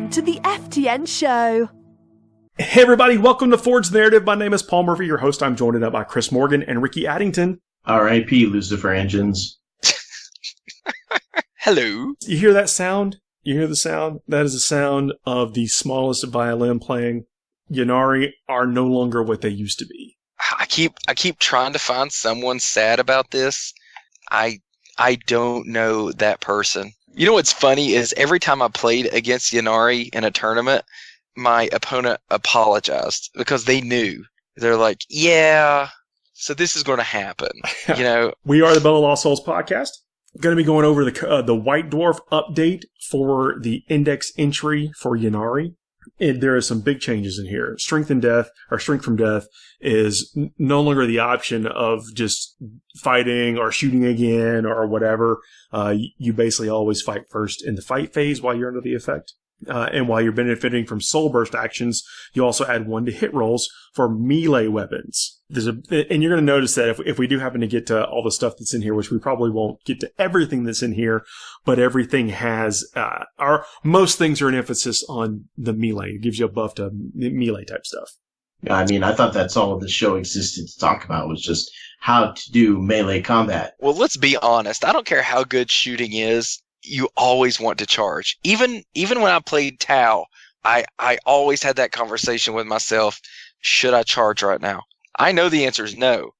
Welcome to the FTN show. Hey everybody, welcome to Forge the Narrative. My name is Paul Murphy, your host. I'm joined up by Chris Morgan and Ricky Addington. R.I.P. Lucifer Engines. Hello. You hear that sound? You hear the sound? That is the sound of the smallest violin playing. Yanari are no longer what they used to be. I keep trying to find someone sad about this. I don't know that person. You know what's funny is every time I played against Yanari in a tournament, my opponent apologized because they knew. They're like, yeah, so this is going to happen. You know, we are the Bell of Lost Souls podcast. Going to be going over the White Dwarf update for the index entry for Yanari. There are some big changes in here. Strength from Death is no longer the option of just fighting or shooting again or whatever. You basically always fight first in the fight phase while you're under the effect. And while you're benefiting from soul burst actions, you also add 1 to hit rolls for melee weapons. And you're going to notice that if we do happen to get to all the stuff that's in here, which we probably won't get to everything that's in here, but everything has, most things are an emphasis on the melee. It gives you a buff to melee type stuff. I mean, I thought that's all the show existed to talk about, was just how to do melee combat. Well, let's be honest. I don't care how good shooting is. You always want to charge. Even when I played Tau, I always had that conversation with myself. Should I charge right now? I know the answer is no,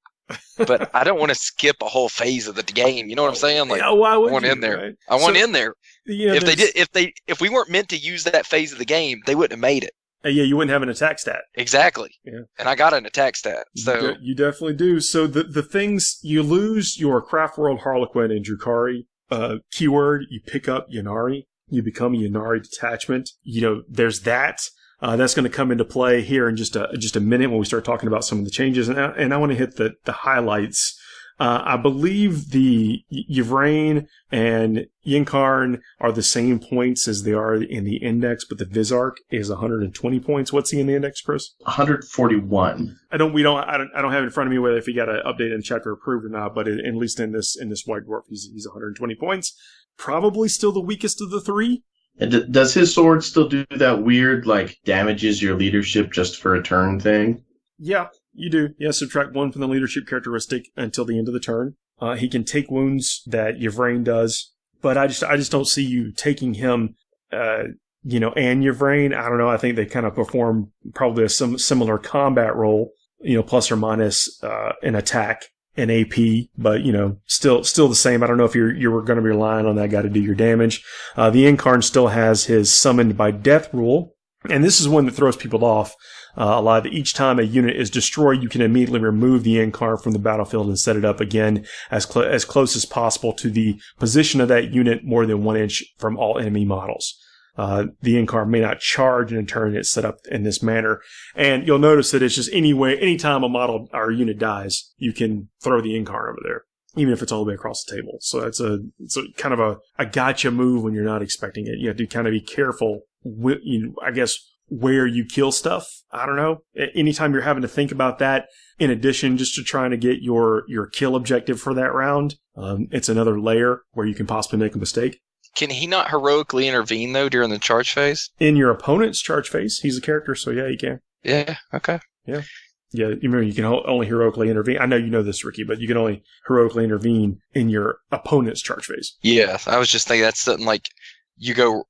but I don't want to skip a whole phase of the game. You know what I'm saying? Like, why would I want you, in there. Right? I want in there. You know, If we weren't meant to use that phase of the game, they wouldn't have made it. Yeah, you wouldn't have an attack stat. Exactly. Yeah. And I got an attack stat. So you definitely do. So the things, you lose your Craft World Harlequin and Drukhari keyword, you pick up Yanari, you become a Yanari detachment. You know, there's that. That's going to come into play here in just a minute when we start talking about some of the changes. And I want to hit the highlights. I believe the Yvrain and Ynarri are the same points as they are in the index, but the Vizark is 120 points. What's he in the index, Chris? 141. I don't have it in front of me whether if he got an update in chapter approved or not, but at least in this White Dwarf, he's 120 points. Probably still the weakest of the three. And does his sword still do that weird, like, damages your leadership just for a turn thing? Yeah, you do. Yeah, subtract 1 from the leadership characteristic until the end of the turn. He can take wounds that Yvrain does, but I just don't see you taking him, and Yvrain. I don't know. I think they kind of perform probably a similar combat role, plus or minus an attack and AP, but still the same. I don't know if you were going to be relying on that guy to do your damage. The Incarn still has his summoned by death rule, and this is one that throws people off a lot. Each time a unit is destroyed, you can immediately remove the Incarn from the battlefield and set it up again as close as possible to the position of that unit, more than 1 inch from all enemy models. The Incarn may not charge in a turn it's set up in this manner. And you'll notice that it's just anytime a model or a unit dies, you can throw the Incarn over there, even if it's all the way across the table. So it's a kind of a gotcha move when you're not expecting it. You have to kind of be careful, where you kill stuff. I don't know. Anytime you're having to think about that, in addition just to trying to get your kill objective for that round, it's another layer where you can possibly make a mistake. Can he not heroically intervene, though, during the charge phase? In your opponent's charge phase, he's a character, so yeah, he can. Yeah, okay. Yeah. Yeah, you remember you can only heroically intervene. I know you know this, Ricky, but you can only heroically intervene in your opponent's charge phase. Yeah, I was just thinking that's something like you go,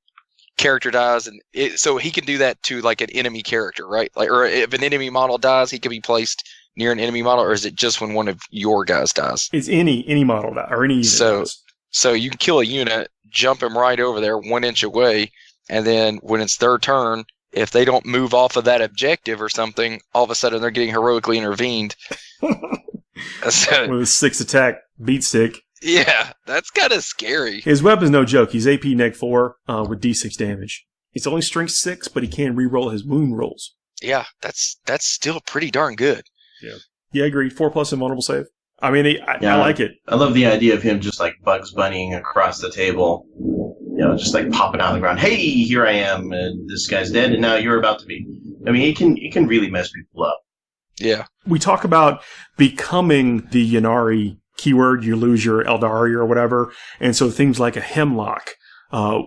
character dies, and so he can do that to like an enemy character, right? Like, or if an enemy model dies, he can be placed near an enemy model, or is it just when one of your guys dies? It's any model die, or any unit dies. So you can kill a unit, jump him right over there 1 inch away, and then when it's their turn, if they don't move off of that objective or something, all of a sudden they're getting heroically intervened. With a 6 attack beat stick. Yeah, that's kind of scary. His weapon's no joke. He's AP neg 4 with D6 damage. It's only strength 6, but he can re-roll his wound rolls. Yeah, that's still pretty darn good. Yeah, agreed. 4+ invulnerable save. I mean, I like it. I love the idea of him just like Bugs Bunnying across the table, just like popping out on the ground. Hey, here I am, and this guy's dead, and now you're about to be. I mean, he can really mess people up. Yeah. We talk about becoming the Yanari keyword. You lose your Eldari or whatever, and so things like a Hemlock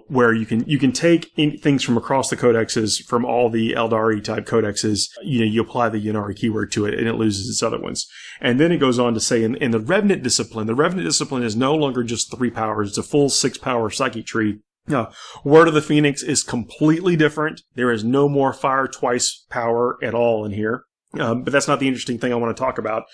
where you can take things from across the codexes, from all the Eldari type codexes. You apply the Yanari keyword to it, and it loses its other ones. And then it goes on to say in the Revenant discipline is no longer just 3 powers; it's a full 6 power psychic tree. Word of the Phoenix is completely different. There is no more fire twice power at all in here. But that's not the interesting thing I want to talk about.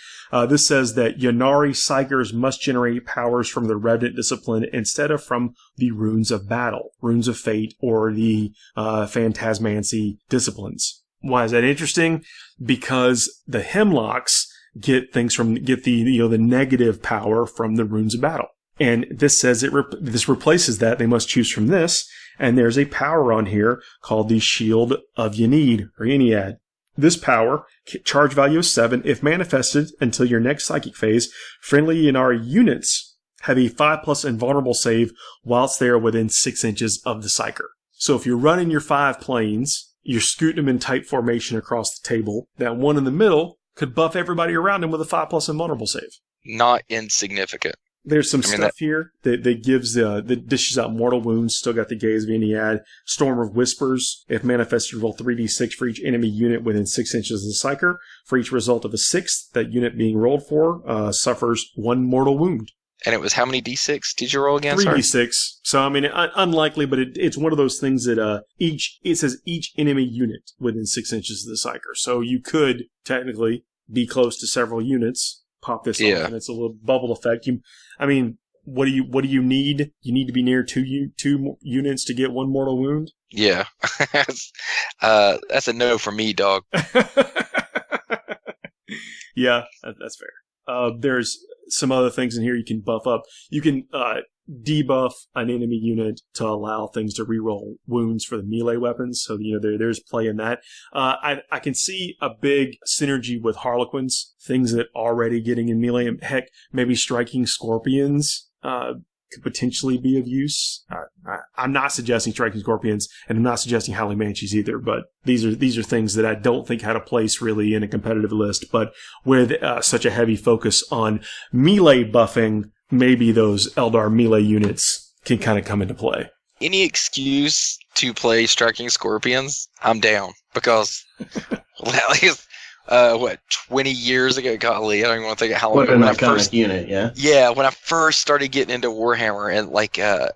This says that Yanari Psychers must generate powers from the Revenant discipline instead of from the Runes of Battle, Runes of Fate, or the Phantasmancy disciplines. Why is that interesting? Because the Hemlocks get the negative power from the Runes of Battle. And this says this replaces that. They must choose from this. And there's a power on here called the Shield of Yanid, or Yniad. This power, charge value is 7. If manifested until your next psychic phase, friendly Yanari units have a 5+ invulnerable save whilst they are within 6 inches of the Psyker. So if you're running your 5 planes, you're scooting them in tight formation across the table, that one in the middle could buff everybody around him with a 5+ invulnerable save. Not insignificant. There's some stuff here that gives that dishes out mortal wounds. Still got the Gaze of Ynarri. Storm of Whispers. If manifested, roll 3d6 for each enemy unit within 6 inches of the Psyker. For each result of a 6, that unit being rolled for suffers 1 mortal wound. And it was how many d6 did you roll again? 3d6. So I mean, unlikely, but it's one of those things that it says each enemy unit within 6 inches of the Psyker. So you could technically be close to several units. Pop this on, and it's a little bubble effect. What do you need? You need to be near 2 units to get 1 mortal wound? Yeah. That's a no for me, dog. Yeah, that's fair. There's some other things in here you can buff up. You can debuff an enemy unit to allow things to reroll wounds for the melee weapons. So, there's play in that. I can see a big synergy with Harlequins, things that already getting in melee. Heck, maybe striking scorpions could potentially be of use. I'm not suggesting striking scorpions, and I'm not suggesting Howling Banshees either, but these are things that I don't think had a place really in a competitive list. But with such a heavy focus on melee buffing, maybe those Eldar melee units can kind of come into play. Any excuse to play striking scorpions, I'm down. Because, 20 years ago? Golly, I don't even want to think of how long ago. What an iconic unit, yeah? Yeah, when I first started getting into Warhammer and,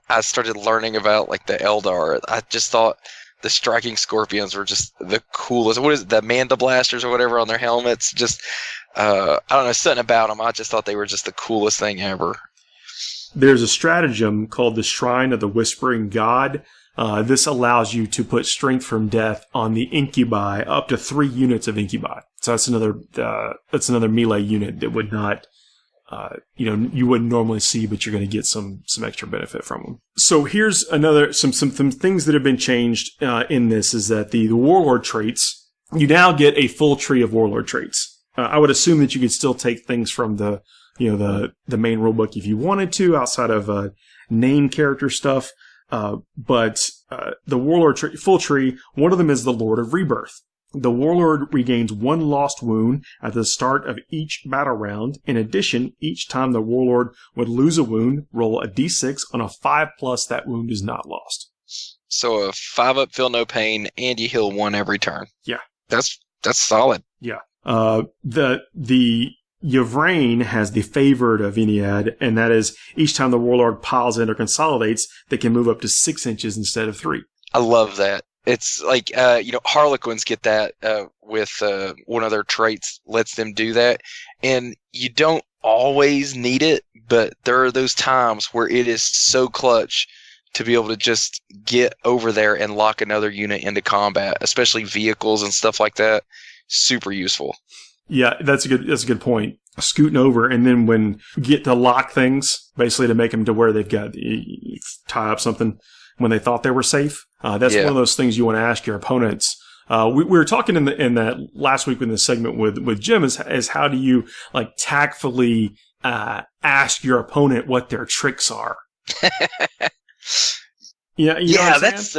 I started learning about, the Eldar, I just thought the striking scorpions were just the coolest. What is it, the Manda Blasters or whatever on their helmets? Just, I don't know, something about them. I just thought they were just the coolest thing ever. There's a stratagem called the Shrine of the Whispering God. This allows you to put Strength from Death on the Incubi, up to 3 units of Incubi. So that's another melee unit that would not, you wouldn't normally see, but you're going to get some extra benefit from them. So here's some things that have been changed in this is that the Warlord traits, you now get a full tree of Warlord traits. I would assume that you could still take things from the main rulebook if you wanted to, outside of name character stuff. But the Warlord full tree, one of them is the Lord of Rebirth. The Warlord regains 1 lost wound at the start of each battle round. In addition, each time the Warlord would lose a wound, roll a d6 on a 5+, that wound is not lost. So a 5-up, feel no pain, and you heal 1 every turn. Yeah. That's solid. Yeah. The Yvrain has the favored of Ynarri, and that is each time the Warlord piles in or consolidates, they can move up to 6 inches instead of 3. I love that. It's like, Harlequins get that with one of their traits lets them do that. And you don't always need it, but there are those times where it is so clutch to be able to just get over there and lock another unit into combat, especially vehicles and stuff like that. Super useful. Yeah, that's a good point. Scooting over, and then when you get to lock things, basically to make them to where they've got, you tie up something when they thought they were safe. That's one of those things you want to ask your opponents. We were talking in that last week in the segment with Jim is how do you tactfully ask your opponent what their tricks are. Yeah, that's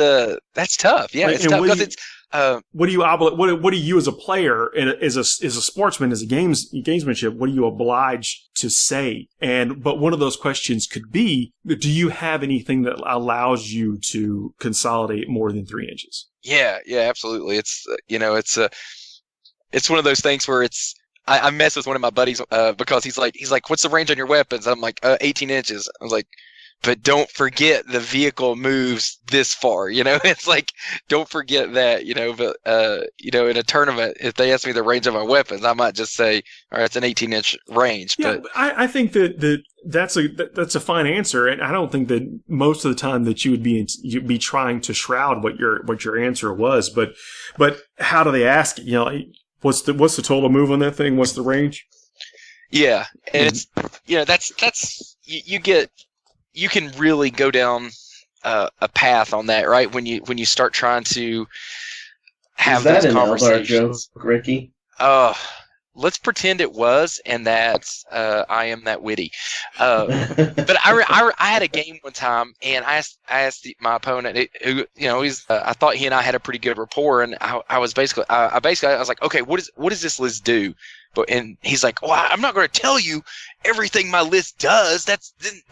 tough. Yeah, it's tough because What do you what do you as a player and as a sportsman, as a gamesmanship, what are you obliged to say? But one of those questions could be, do you have anything that allows you to consolidate more than 3 inches? Yeah, absolutely. It's it's one of those things where I mess with one of my buddies because he's like, what's the range on your weapons? I'm like, 18 inches. I was like, but don't forget the vehicle moves this far. It's like, don't forget that. But in a tournament, if they ask me the range of my weapons, I might just say, all right, it's an 18-inch range. Yeah, but I think that's a fine answer, and I don't think that most of the time that you'd be trying to shroud what your answer was. But how do they ask it? What's the total move on that thing? What's the range? Yeah, and it's that's you can really go down a path on that, right? When you start trying to have those conversations. Is that an Eldar joke, Ricky? Let's pretend it was, and that I am that witty. But I had a game one time, and I asked my opponent, I thought he and I had a pretty good rapport, and I was basically like, okay, what does this list do? And he's like, well, I'm not going to tell you everything my list does. Then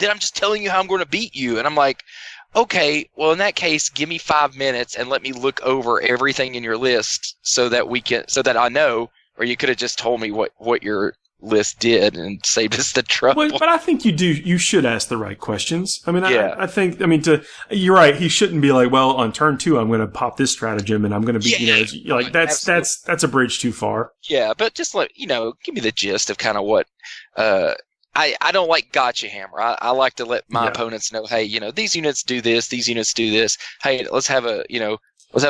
I'm just telling you how I'm going to beat you. And I'm like, okay, well, in that case, give me 5 minutes and let me look over everything in your list so that I know. Or you could have just told me what your list did and saved us the trouble. But I think you should ask the right questions. I mean, yeah. I think you're right. He shouldn't be like, well, on turn 2, I'm going to pop this stratagem and I'm going to be, that's a bridge too far. Yeah, but just give me the gist of kind of what, I don't like gotcha hammer. I like to let my opponents know, hey, these units do this, these units do this. Hey, let's have a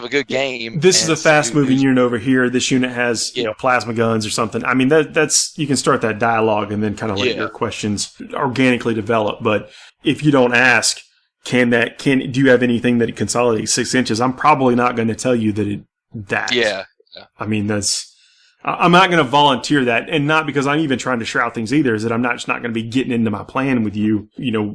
good game. This is a fast-moving unit over here. This unit has, plasma guns or something. I mean, that's you can start that dialogue and then kind of let your questions organically develop. But if you don't ask, do you have anything that consolidates 6 inches? I'm probably not going to tell you that. Yeah. I mean, I'm not going to volunteer that, and not because I'm even trying to shroud things either. Is that I'm not going to be getting into my plan with you,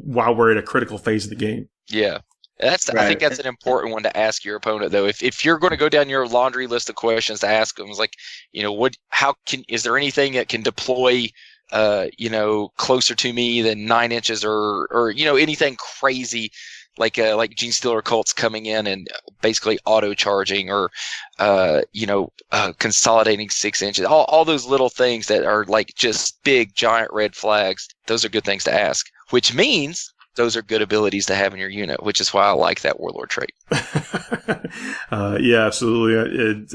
while we're at a critical phase of the game. Yeah. I think that's an important one to ask your opponent, though. If you're going to go down your laundry list of questions to ask them, it's like, is there anything that can deploy, closer to me than 9 inches or anything crazy like Gene Stealer cults coming in and basically auto charging or, consolidating 6 inches, all those little things that are like just big giant red flags. Those are good things to ask, which means those are good abilities to have in your unit, which is why I like that Warlord trait. Yeah, absolutely.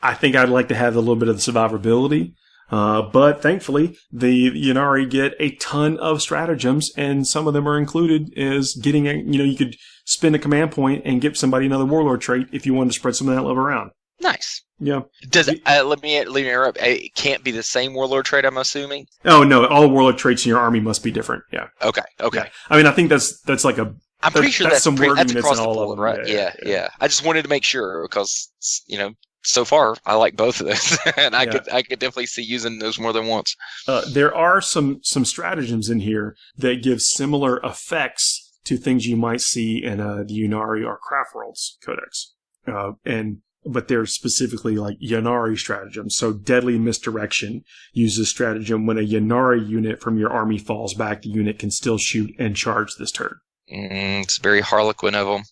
I think I'd like to have a little bit of the survivability, but thankfully the Ynarri get a ton of stratagems, and some of them are included as getting you could spend a command point and give somebody another Warlord trait if you wanted to spread some of that love around. Nice. Yeah. Does let me interrupt. It can't be the same Warlord trait, I'm assuming. Oh no, all Warlord traits in your army must be different. Yeah. Okay. Yeah. I mean, I think that's like a. I'm pretty sure that's some wording that's across in all the board, of them. right? Yeah. I just wanted to make sure because so far I like both of those, and I could definitely see using those more than once. There are some stratagems in here that give similar effects to things you might see in the Ynarri or Craft Worlds Codex, but they're specifically like Yanari stratagems. So Deadly Misdirection uses stratagem when a Yanari unit from your army falls back, the unit can still shoot and charge this turn. It's very Harlequin of them.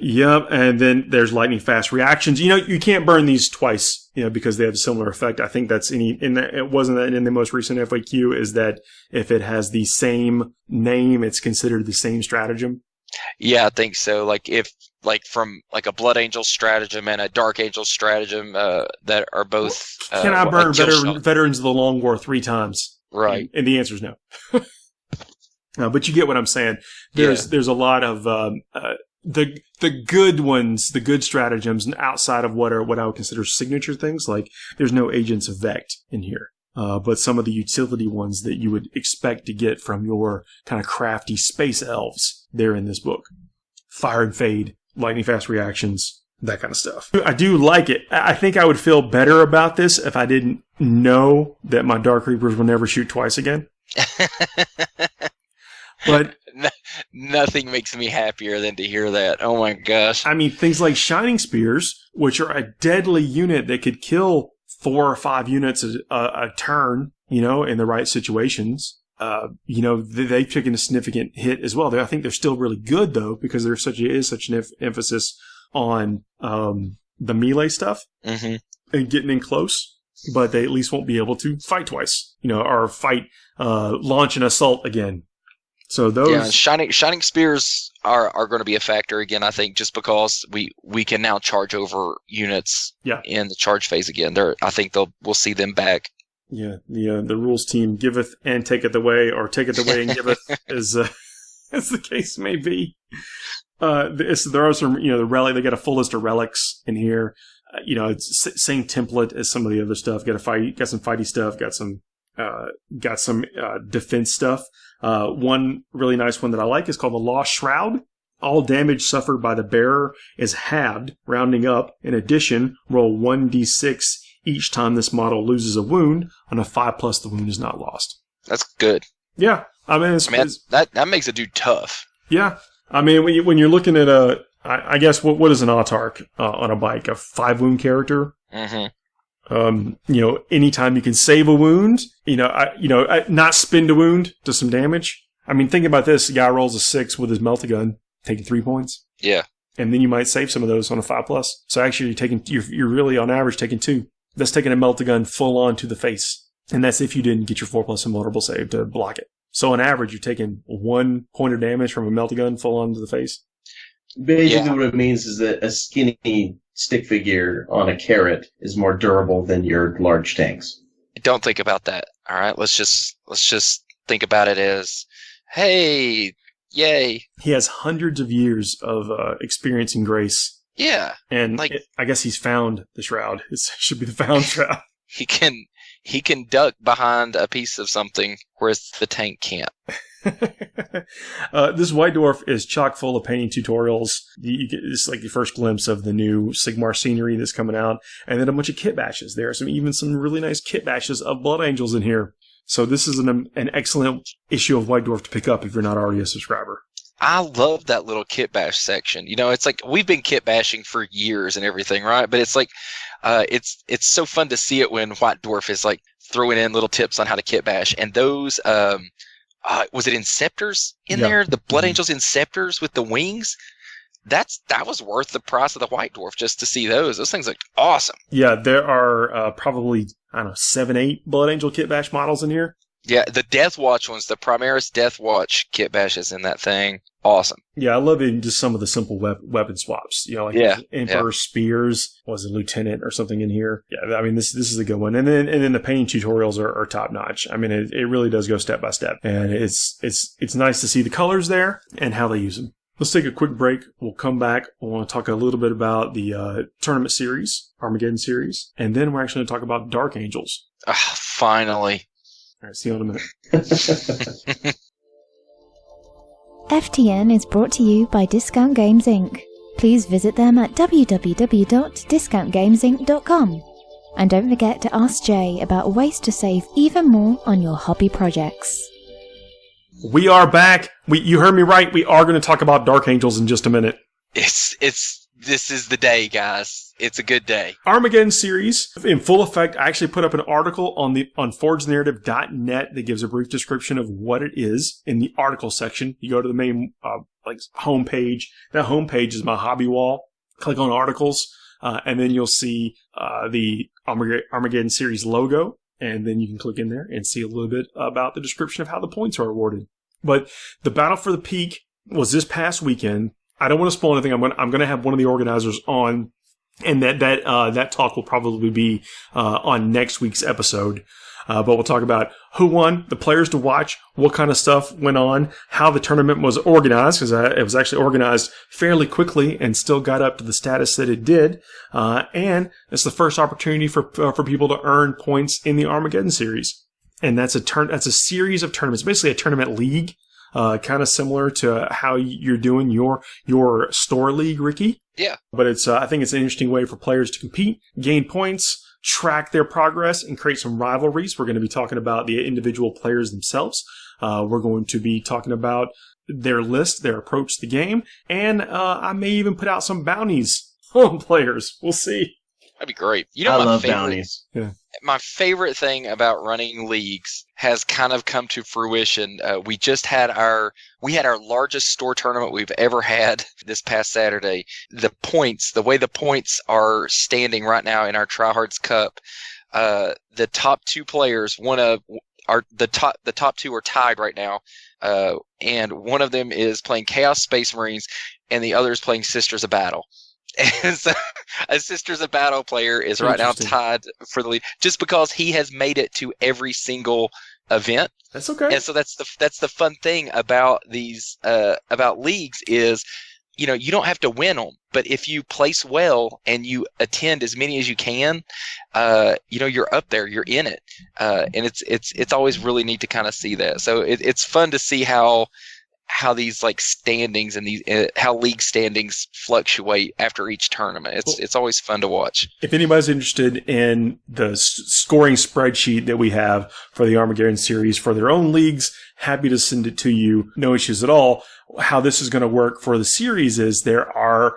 Yep. And then there's lightning fast reactions. You can't burn these twice, because they have a similar effect. I think that's it wasn't that in the most recent FAQ, is that if it has the same name, it's considered the same stratagem. Yeah, I think so. From a Blood Angel stratagem and a Dark Angel stratagem that are both. Can I burn Veterans of the Long War 3 times? Right. And the answer is no. But you get what I'm saying. There's a lot of the good ones, the good stratagems outside of what I would consider signature things. Like there's no Agents of Vect in here. But some of the utility ones that you would expect to get from your kind of crafty space elves, they're in this book. Fire and Fade, lightning fast reactions, that kind of stuff. I do like it. I think I would feel better about this if I didn't know that my Dark Reapers will never shoot twice again. But Nothing makes me happier than to hear that. Oh my gosh. I mean, things like Shining Spears, which are a deadly unit that could kill 4 or 5 units a turn, in the right situations. They've taken a significant hit as well. I think they're still really good though, because there's such an emphasis on the melee stuff and getting in close. But they at least won't be able to fight twice, or fight, launch an assault again. So those shining spears are going to be a factor again. I think just because we can now charge over units in the charge phase again. I think we'll see them back. Yeah, the rules team giveth and taketh away, or taketh away and giveth, as the case may be. There are some, the relic. They got a full list of relics in here. It's same template as some of the other stuff. Got some fighty stuff. Got some defense stuff. One really nice one that I like is called the Lost Shroud. All damage suffered by the bearer is halved, rounding up. In addition, roll 1d6 each time this model loses a wound. On a 5+, the wound is not lost. That's good. Yeah, I mean, that makes a dude tough. Yeah, I mean, when you're looking at I guess what is an autarch on a bike? A 5-wound character. Anytime you can save a wound, not spend a wound to some damage. I mean, think about this: the guy rolls a 6 with his melt-a-gun, taking 3 points. Yeah, and then you might save some of those on a 5+. So actually, you're really on average taking 2. That's taking a melt-a-gun full on to the face, and that's if you didn't get your 4+ invulnerable save to block it. So on average, you're taking 1 point of damage from a melt-a-gun full on to the face. Basically, what it means is that a skinny stick figure on a carrot is more durable than your large tanks. Don't think about that. All right, let's just think about it as, hey, yay! He has hundreds of years of experience and grace. Yeah, and I guess he's found the shroud. It should be the found shroud. He can duck behind a piece of something, whereas the tank can't. This white dwarf is chock full of painting tutorials. You get this like your first glimpse of the new Sigmar scenery that's coming out, and then a bunch of kit bashes. There are some really nice kit bashes of Blood Angels in here. So this is an excellent issue of White Dwarf to pick up if you're not already a subscriber. I love that little kit bash section. It's like we've been kit bashing for years and everything, right? But it's like it's so fun to see it when White Dwarf is like throwing in little tips on how to kit bash, and those. Was it Inceptors in there? The Blood Angels Inceptors with the wings? That was worth the price of the White Dwarf just to see those. Those things look awesome. Yeah, there are probably, 7, 8 Blood Angel kit bash models in here. Yeah, the Death Watch ones, the Primaris Death Watch kit bashes in that thing. Awesome. Yeah, I love it. Just some of the simple weapon swaps. Emperor Spears was a lieutenant or something in here. Yeah, I mean this is a good one. And then the painting tutorials are top notch. I mean it really does go step by step, and it's nice to see the colors there and how they use them. Let's take a quick break. We'll come back. I want to talk a little bit about the tournament series, Armageddon series, and then we're actually going to talk about Dark Angels. Finally. All right, see you in a minute. FTN is brought to you by Discount Games Inc. Please visit them at www.discountgamesinc.com. And don't forget to ask Jay about ways to save even more on your hobby projects. We are back. You heard me right. We are going to talk about Dark Angels in just a minute. This is the day, guys. It's a good day. Armageddon series in full effect. I actually put up an article on forgednarrative.net that gives a brief description of what it is in the article section. You go to the main homepage. That homepage is my hobby wall. Click on articles, and then you'll see the Armageddon series logo, and then you can click in there and see a little bit about the description of how the points are awarded. But the Battle for the Peak was this past weekend. I don't want to spoil anything. I'm going to have one of the organizers on, and that talk will probably be on next week's episode. But we'll talk about who won, the players to watch, what kind of stuff went on, how the tournament was organized, because it was actually organized fairly quickly and still got up to the status that it did. And it's the first opportunity for people to earn points in the Armageddon series. And that's a series of tournaments, basically a tournament league. Kind of similar to how you're doing your store league, Ricky. Yeah. But I think it's an interesting way for players to compete, gain points, track their progress, and create some rivalries. We're going to be talking about the individual players themselves. We're going to be talking about their list, their approach to the game, and I may even put out some bounties on players. We'll see. That'd be great. I love bounties. Yeah. My favorite thing about running leagues has kind of come to fruition. We had our largest store tournament we've ever had this past Saturday. The way the points are standing right now in our Tryhards Cup, the top two players, the top two are tied right now, and one of them is playing Chaos Space Marines, and the other is playing Sisters of Battle. And so a Sisters of Battle player is right now tied for the lead just because he has made it to every single event. That's okay. And so that's the fun thing about these about leagues is, you don't have to win them, but if you place well and you attend as many as you can, you're up there, you're in it, and it's always really neat to kind of see that. So it's fun to see how these like standings and these how league standings fluctuate after each tournament. It's always fun to watch. If anybody's interested in the scoring spreadsheet that we have for the Armageddon series for their own leagues, happy to send it to you. No issues at all. How this is going to work for the series is there are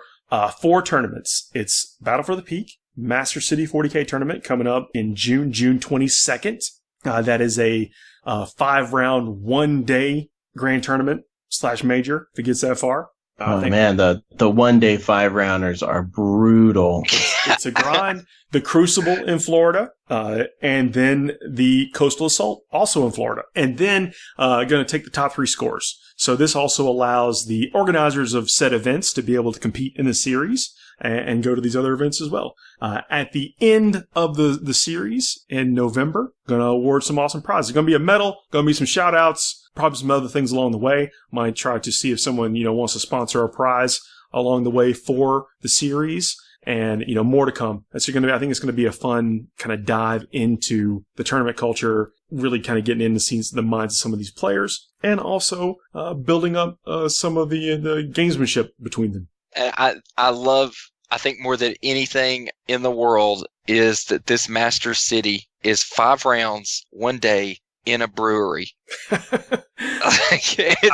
4 tournaments. It's Battle for the Peak, Master City 40k tournament coming up in June 22nd. That is a 5-round, 1-day grand tournament / major if it gets that far. Man, the 1-day 5-rounders are brutal. It's a grind. The Crucible in Florida, and then the Coastal Assault also in Florida, and then going to take the top 3 scores. So this also allows the organizers of said events to be able to compete in the series and go to these other events as well. At the end of the series in November, going to award some awesome prizes. There's going to be a medal, going to be some shout outs, probably some other things along the way. Might try to see if someone, wants to sponsor a prize along the way for the series, and, more to come. I think it's going to be a fun kind of dive into the tournament culture, really kind of getting into the minds of some of these players, and also building up some of the gamesmanship between them. And I think more than anything in the world is that this Master City is 5 rounds, 1 day in a brewery. I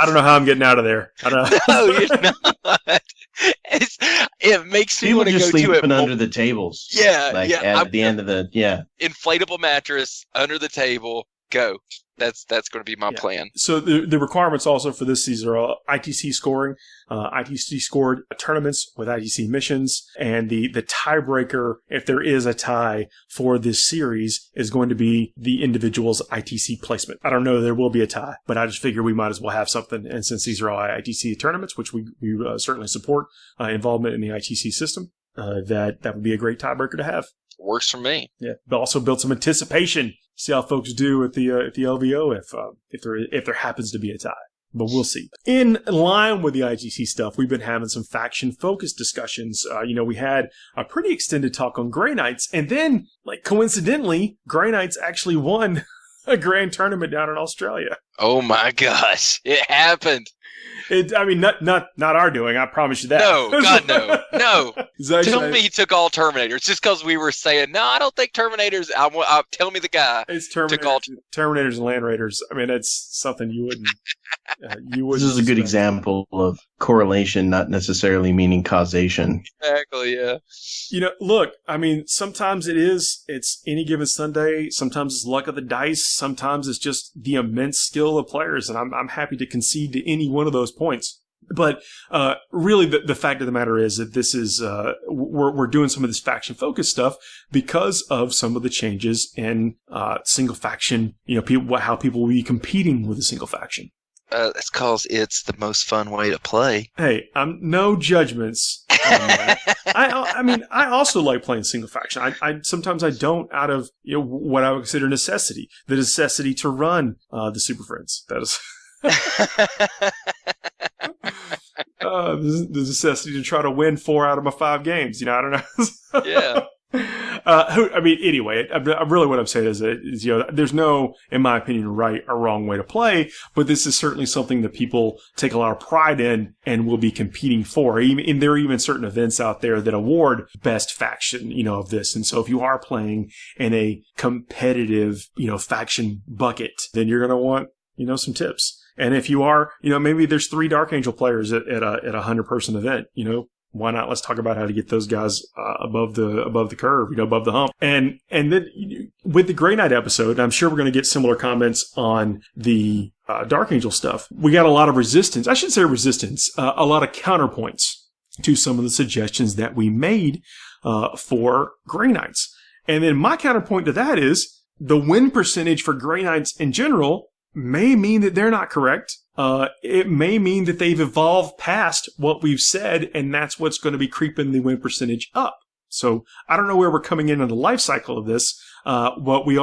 don't know how I'm getting out of there. I don't know. No, you're not. It makes me want to go sleeping to it under the tables. Yeah, At the end of the inflatable mattress under the table. Go. That's going to be my plan. So the requirements also for this season are ITC scoring, ITC scored tournaments with ITC missions, and the tiebreaker, if there is a tie for this series, is going to be the individual's ITC placement. I don't know there will be a tie, but I just figure we might as well have something. And since these are all ITC tournaments, which we certainly support involvement in the ITC system, that would be a great tiebreaker to have. Works for me. Yeah, but also build some anticipation. See how folks do at the LVO if there happens to be a tie. But we'll see. In line with the IGC stuff, we've been having some faction-focused discussions. We had a pretty extended talk on Grey Knights, and then, coincidentally, Grey Knights actually won a grand tournament down in Australia. Oh my gosh, it happened. Not our doing. I promise you that. No, God, no. Tell me he took all Terminators just because we were saying, no, I don't think Terminators. Tell me the guy. It's Terminators and Land Raiders. It's something you wouldn't. This is a good example of correlation, not necessarily meaning causation. Exactly. Yeah. Look. Sometimes it's any given Sunday. Sometimes it's luck of the dice. Sometimes it's just the immense skill of players, and I'm happy to concede to any one of those points. But really, the fact of the matter is that this is we're doing some of this faction focused stuff because of some of the changes in single faction. How people will be competing with a single faction. That's because it's the most fun way to play. Hey, no judgments on that. I also like playing single faction. I sometimes I don't out of what I would consider necessity. The necessity to run the Super Friends. That is the necessity to try to win 4 out of my 5 games. I don't know. Yeah. Anyway, really what I'm saying is there's no, in my opinion, right or wrong way to play, but this is certainly something that people take a lot of pride in and will be competing for. And there are even certain events out there that award best faction, of this. And so if you are playing in a competitive, faction bucket, then you're going to want some tips. And if you are, maybe there's 3 Dark Angel players at a 100-person event, why not? Let's talk about how to get those guys above the curve, above the hump. And then with the Grey Knight episode, I'm sure we're going to get similar comments on the Dark Angel stuff. We got a lot of resistance. I should say resistance, a lot of counterpoints to some of the suggestions that we made for Grey Knights. And then my counterpoint to that is the win percentage for Grey Knights in general may mean that they're not correct. It may mean that they've evolved past what we've said, and that's what's going to be creeping the win percentage up. So I don't know where we're coming in on the life cycle of this, but we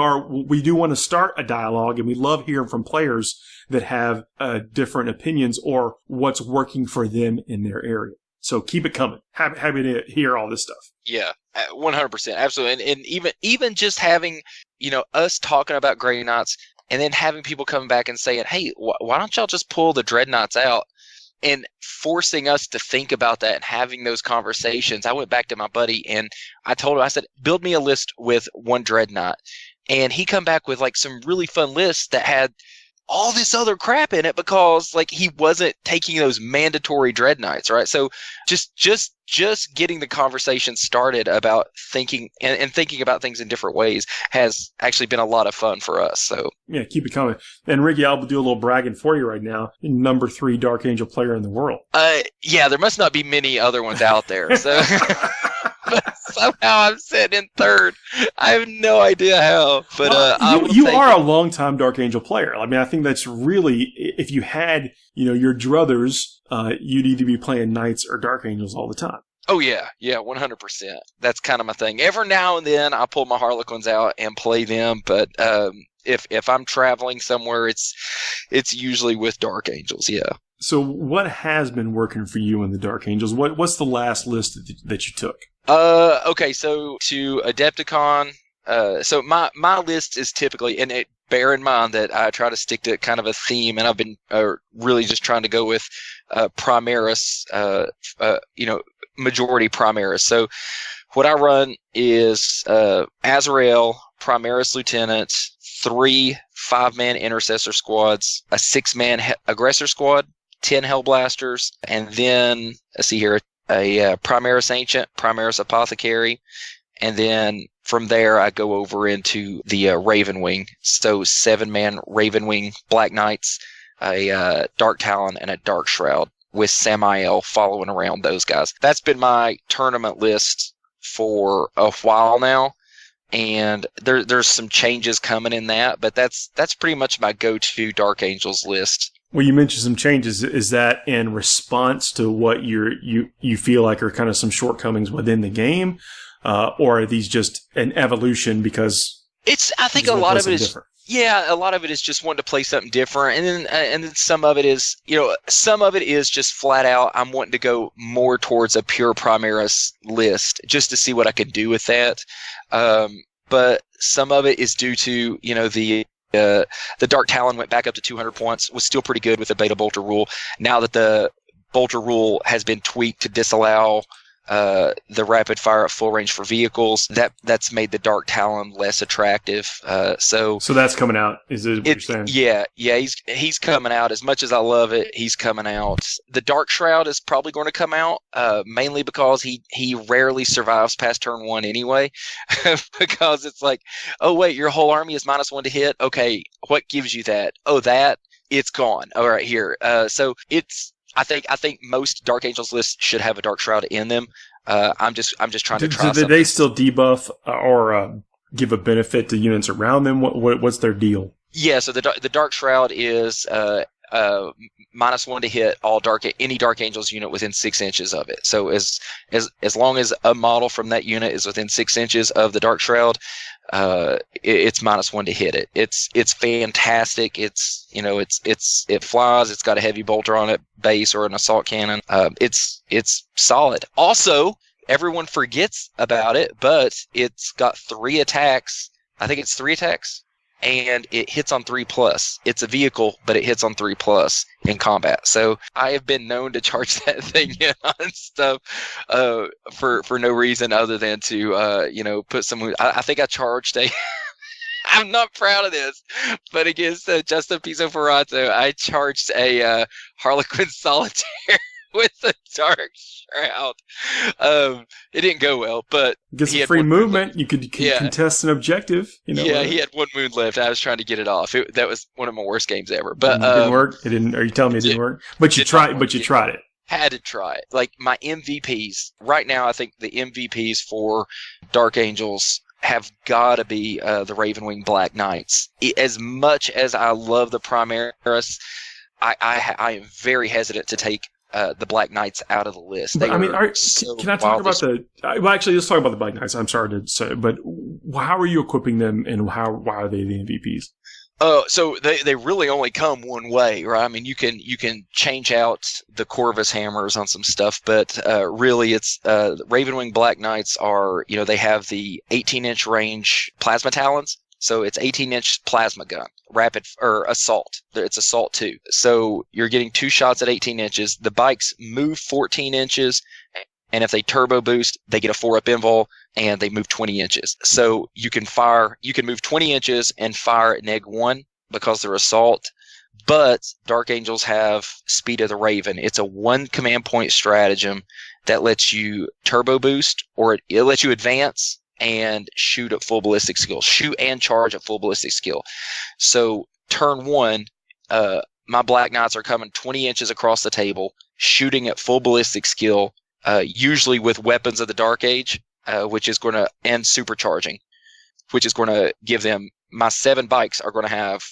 do want to start a dialogue, and we love hearing from players that have different opinions or what's working for them in their area. So keep it coming. Happy to hear all this stuff. Yeah, 100%, absolutely, and even just having us talking about Grey Knights. And then having people coming back and saying, hey, why don't y'all just pull the Dreadnoughts out? And forcing us to think about that and having those conversations. I went back to my buddy and I told him, I said, build me a list with 1 Dreadnought. And he come back with like some really fun lists that had all this other crap in it because like he wasn't taking those mandatory Dreadnoughts, right? So just getting the conversation started about thinking and thinking about things in different ways has actually been a lot of fun for us. So yeah, keep it coming. And Ricky, I'll do a little bragging for you right now. Number 3 Dark Angel player in the world. Yeah, there must not be many other ones out there. So but somehow I'm sitting in 3rd. I have no idea how. But you are a longtime Dark Angel player. I mean, I think that's really, if you had your druthers, you'd either be playing Knights or Dark Angels all the time. Oh yeah, 100%. That's kind of my thing. Every now and then I pull my Harlequins out and play them, but if I'm traveling somewhere, it's usually with Dark Angels. Yeah. So what has been working for you in the Dark Angels? What's the last list that you took? Okay, so to Adepticon, so my list is typically, and bear in mind that I try to stick to kind of a theme, and I've been really just trying to go with Primaris, majority Primaris. So what I run is Azrael, Primaris Lieutenant, 3 5-man Intercessor squads, a 6-man Aggressor squad, 10 Hellblasters, and then, let's see here, a Primaris Ancient, Primaris Apothecary, and then from there I go over into the Ravenwing. So 7-man Ravenwing Black Knights, a Dark Talon, and a Dark Shroud, with Samael following around those guys. That's been my tournament list for a while now, and there's some changes coming in that, but that's pretty much my go-to Dark Angels list. Well, you mentioned some changes. Is that in response to what you feel like are kind of some shortcomings within the game, or are these just an evolution because I think a lot of it is different? Yeah, a lot of it is just wanting to play something different, and then some of it is, some of it is just flat out I'm wanting to go more towards a pure Primaris list just to see what I could do with that. But some of it is due to the Dark Talon went back up to 200 points, was still pretty good with the Beta Bolter rule. Now that the Bolter rule has been tweaked to disallow the rapid fire at full range for vehicles, that's made the Dark Talon less attractive. So that's coming out. Is it what you're saying? Yeah. He's coming out. As much as I love it, he's coming out. The Dark Shroud is probably going to come out, mainly because he rarely survives past turn 1 anyway, because it's like, oh wait, your whole army is -1 to hit. Okay, what gives you that? Oh, it's gone. All right, here. So it's. I think most Dark Angels lists should have a Dark Shroud in them. I'm just trying to try. Do they still debuff or give a benefit to units around them? What's their deal? Yeah, so the Dark Shroud is -1 to hit any Dark Angels unit within 6 inches of it. So as long as a model from that unit is within 6 inches of the Dark Shroud, it's -1 to hit it. It's fantastic. It flies. It's got a heavy bolter on it, base or an assault cannon. It's solid. Also, everyone forgets about it, but it's got 3 attacks. I think it's 3 attacks, and it hits on 3+. It's a vehicle, but it hits on 3+ in combat. So I have been known to charge that thing in on stuff for no reason other than to put some. I think I charged I'm not proud of this, but against Justin Pizzo Ferrato, I charged a Harlequin Solitaire with a Dark Shroud. It didn't go well, but get some free movement. You could contest an objective. Yeah, he had 1 wound left. I was trying to get it off. That was one of my worst games ever. But it didn't work. It didn't. Are you telling me it didn't work? But you tried. But you tried it. Had to try it. Like my MVPs right now, I think the MVPs for Dark Angels have got to be the Ravenwing Black Knights. As much as I love the Primaris, I am very hesitant to take the Black Knights out of the list. Can I talk about well, actually, let's talk about the Black Knights. I'm sorry to say, but how are you equipping them, and why are they the MVPs? So they really only come one way, right? I mean, you can change out the Corvus hammers on some stuff, but really it's Ravenwing Black Knights are, they have the 18-inch range plasma talons. So it's 18-inch plasma gun, rapid or assault. It's assault 2. So you're getting 2 shots at 18 inches. The bikes move 14 inches, and if they turbo boost, they get a 4-up invul, and they move 20 inches. So you can move 20 inches and fire at neg-1 because they're assault. But Dark Angels have Speed of the Raven. It's a 1 command point stratagem that lets you turbo boost, or it lets you advance and shoot at full ballistic skill. Shoot and charge at full ballistic skill. So turn 1, my Black Knights are coming 20 inches across the table, shooting at full ballistic skill, usually with weapons of the Dark Age, which is going to end supercharging, which is going to give them, my 7 bikes are going to have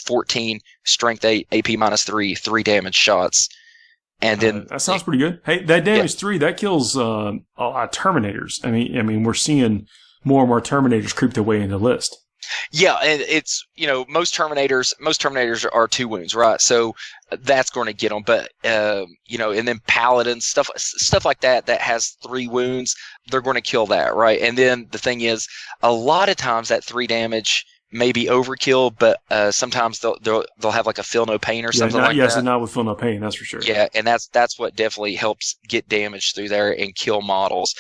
14 strength 8, AP -3, 3 damage shots. And then that sounds pretty good. Hey, that damage 3, that kills a lot of Terminators. I mean, we're seeing more and more Terminators creep their way into the list. Yeah, and it's, most Terminators are 2 wounds, right? So that's going to get them. But, and then Paladins, stuff like that has 3 wounds, they're going to kill that, right? And then the thing is, a lot of times that 3 damage may be overkill, but sometimes they'll have like a feel no pain or something like that. Yes, and not with feel no pain, that's for sure. Yeah, and that's what definitely helps get damage through there and kill models.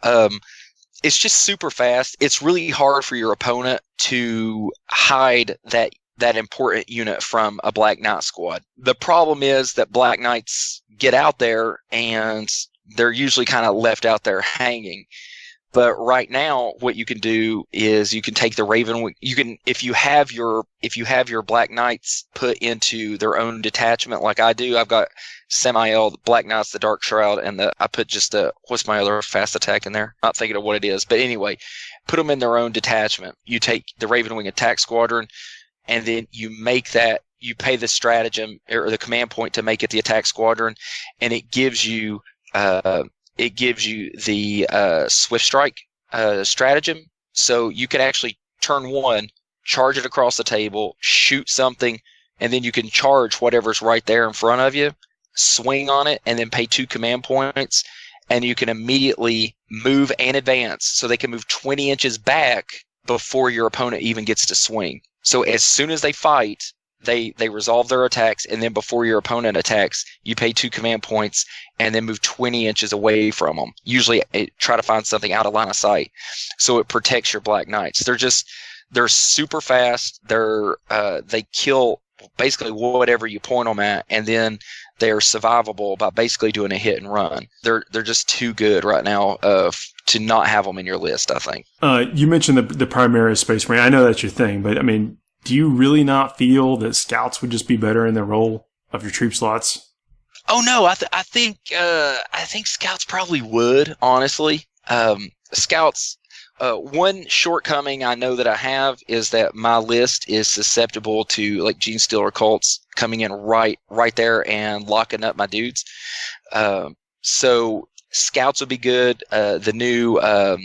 It's just super fast. It's really hard for your opponent to hide that important unit from a Black Knight squad. The problem is that Black Knights get out there and they're usually kind of left out there hanging. But right now, what you can do is you can take the Ravenwing. You can, if you have your Black Knights put into their own detachment, like I do. I've got Samael, the Black Knights, the Dark Shroud, and I put just what's my other fast attack in there? Not thinking of what it is, but anyway, put them in their own detachment. You take the Ravenwing attack squadron, and then you make that. You pay the stratagem or the command point to make it the attack squadron, and it gives you. It gives you the Swift Strike stratagem. So you can actually turn 1, charge it across the table, shoot something, and then you can charge whatever's right there in front of you, swing on it, and then pay 2 command points, and you can immediately move and advance. So they can move 20 inches back before your opponent even gets to swing. So as soon as they fight, they resolve their attacks, and then before your opponent attacks, you pay 2 command points and then move 20 inches away from them. Usually try to find something out of line of sight. So it protects your Black Knights. They're super fast. They kill basically whatever you point them at, and then they're survivable by basically doing a hit and run. They're just too good right now to not have them in your list, I think. You mentioned the Primaris Space Marine. I know that's your thing, but I mean, do you really not feel that Scouts would just be better in the role of your troop slots? Oh no, I think Scouts probably would, honestly. Scouts. One shortcoming I know that I have is that my list is susceptible to like Gene Stealer cults coming in right there and locking up my dudes. So Scouts would be good. The new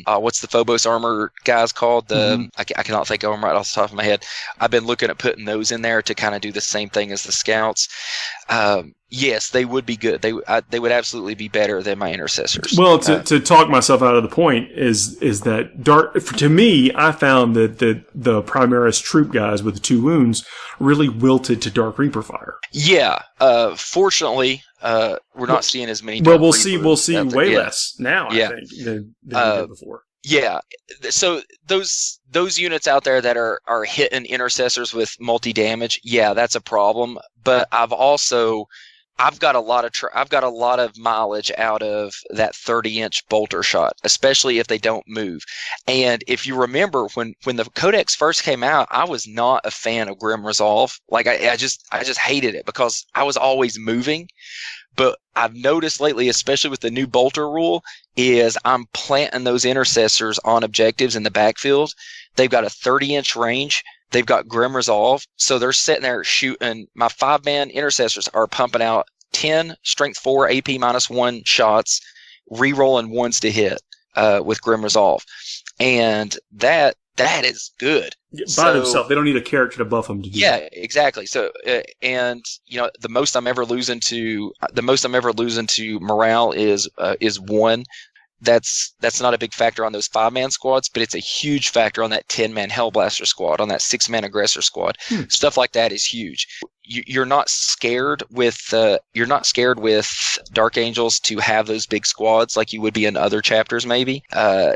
what's the Phobos armor guys called? I cannot think of them right off the top of my head. I've been looking at putting those in there to kind of do the same thing as the Scouts. Yes, they would be good. They would absolutely be better than my intercessors. Well, to talk myself out of the point is that to me, I found that the Primaris troop guys with the 2 wounds really wilted to Dark Reaper fire. Yeah. Fortunately, we're not seeing as many. Well, we'll see way less now. Yeah. I think than we did before. Yeah, so those units out there that are hitting intercessors with multi damage, yeah, that's a problem. But I've got a lot of mileage out of that 30-inch bolter shot, especially if they don't move. And if you remember when the Codex first came out, I was not a fan of Grim Resolve. Like I just hated it because I was always moving. But I've noticed lately, especially with the new bolter rule, is I'm planting those intercessors on objectives in the backfield. They've got a 30-inch range. They've got Grim Resolve. So they're sitting there shooting. My 5-man intercessors are pumping out 10 strength 4 AP -1 shots, re-rolling ones to hit with Grim Resolve. And that is good. By themselves, they don't need a character to buff them to do that. Yeah, exactly. So, and the most I'm ever losing to morale is 1. That's not a big factor on those 5-man squads, but it's a huge factor on that 10-man Hellblaster squad, on that 6-man aggressor squad. Stuff like that is huge. You're not scared with Dark Angels to have those big squads like you would be in other chapters. Maybe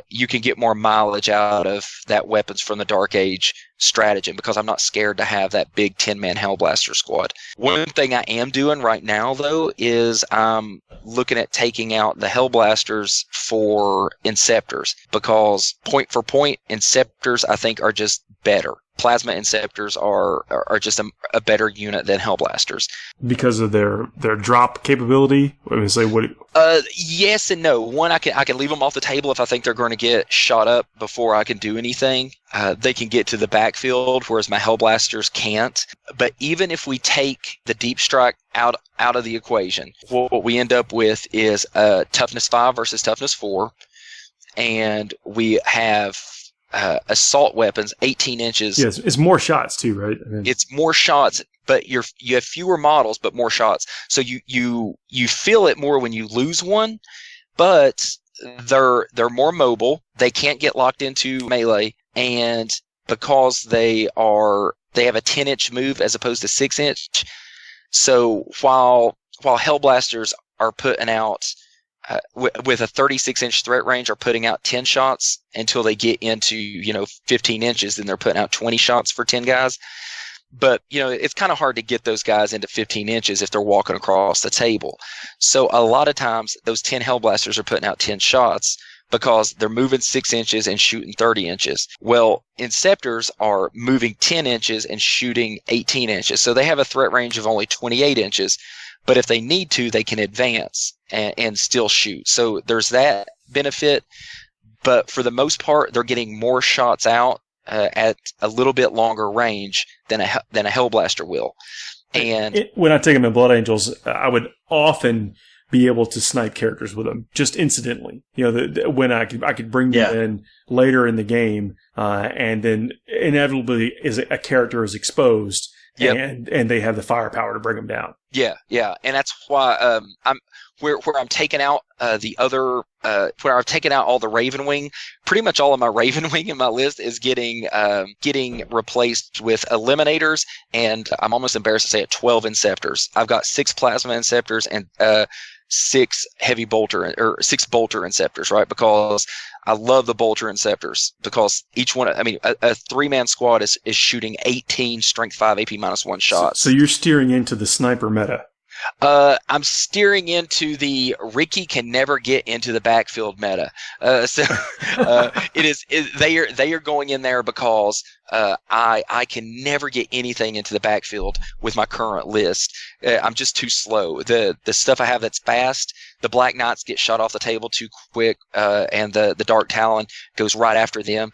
you can get more mileage out of that weapons from the Dark Age stratagem because I'm not scared to have that big 10-man Hellblaster squad. One thing I am doing right now though is I'm looking at taking out the Hellblasters for Inceptors because point for point Inceptors I think are just better. Plasma Inceptors are just a better unit than Hellblasters because of their drop capability. I mean, say what? Yes and no. One, I can leave them off the table if I think they're going to get shot up before I can do anything. They can get to the backfield, whereas my Hellblasters can't. But even if we take the deep strike out of the equation, what we end up with is toughness 5 versus toughness 4, and we have assault weapons 18 inches. Yes, it's more shots too, right? I mean, it's more shots, but you have fewer models but more shots. So you feel it more when you lose one, but they're more mobile. They can't get locked into melee, and because they have a 10-inch move as opposed to 6-inch. So while Hellblasters are putting out with a 36-inch threat range are putting out 10 shots until they get into 15 inches, then they're putting out 20 shots for 10 guys. But it's kind of hard to get those guys into 15 inches if they're walking across the table. So a lot of times those 10 Hellblasters are putting out 10 shots because they're moving 6 inches and shooting 30 inches. Well, Inceptors are moving 10 inches and shooting 18 inches. So they have a threat range of only 28 inches. But if they need to, they can advance and still shoot. So there's that benefit. But for the most part, they're getting more shots out at a little bit longer range than a Hellblaster will. And when I take them in Blood Angels, I would often be able to snipe characters with them just incidentally. When I could bring them in later in the game, and then inevitably a character is exposed. Yep. And they have the firepower to bring them down. Yeah, and that's why I'm where I'm taking out where I've taken out all the Ravenwing. Pretty much all of my Ravenwing in my list is getting replaced with eliminators, and I'm almost embarrassed to say it, 12 Inceptors. I've got 6 plasma Inceptors and 6 heavy bolter or 6 bolter Inceptors, right? Because I love the bolter Inceptors because each one, a 3-man squad is shooting 18 strength 5 AP -1 shots. So you're steering into the sniper meta. I'm steering into the Ricky can never get into the backfield meta. They are going in there because I can never get anything into the backfield with my current list. I'm just too slow. The stuff I have that's fast, the Black Knights get shot off the table too quick, and the Dark Talon goes right after them.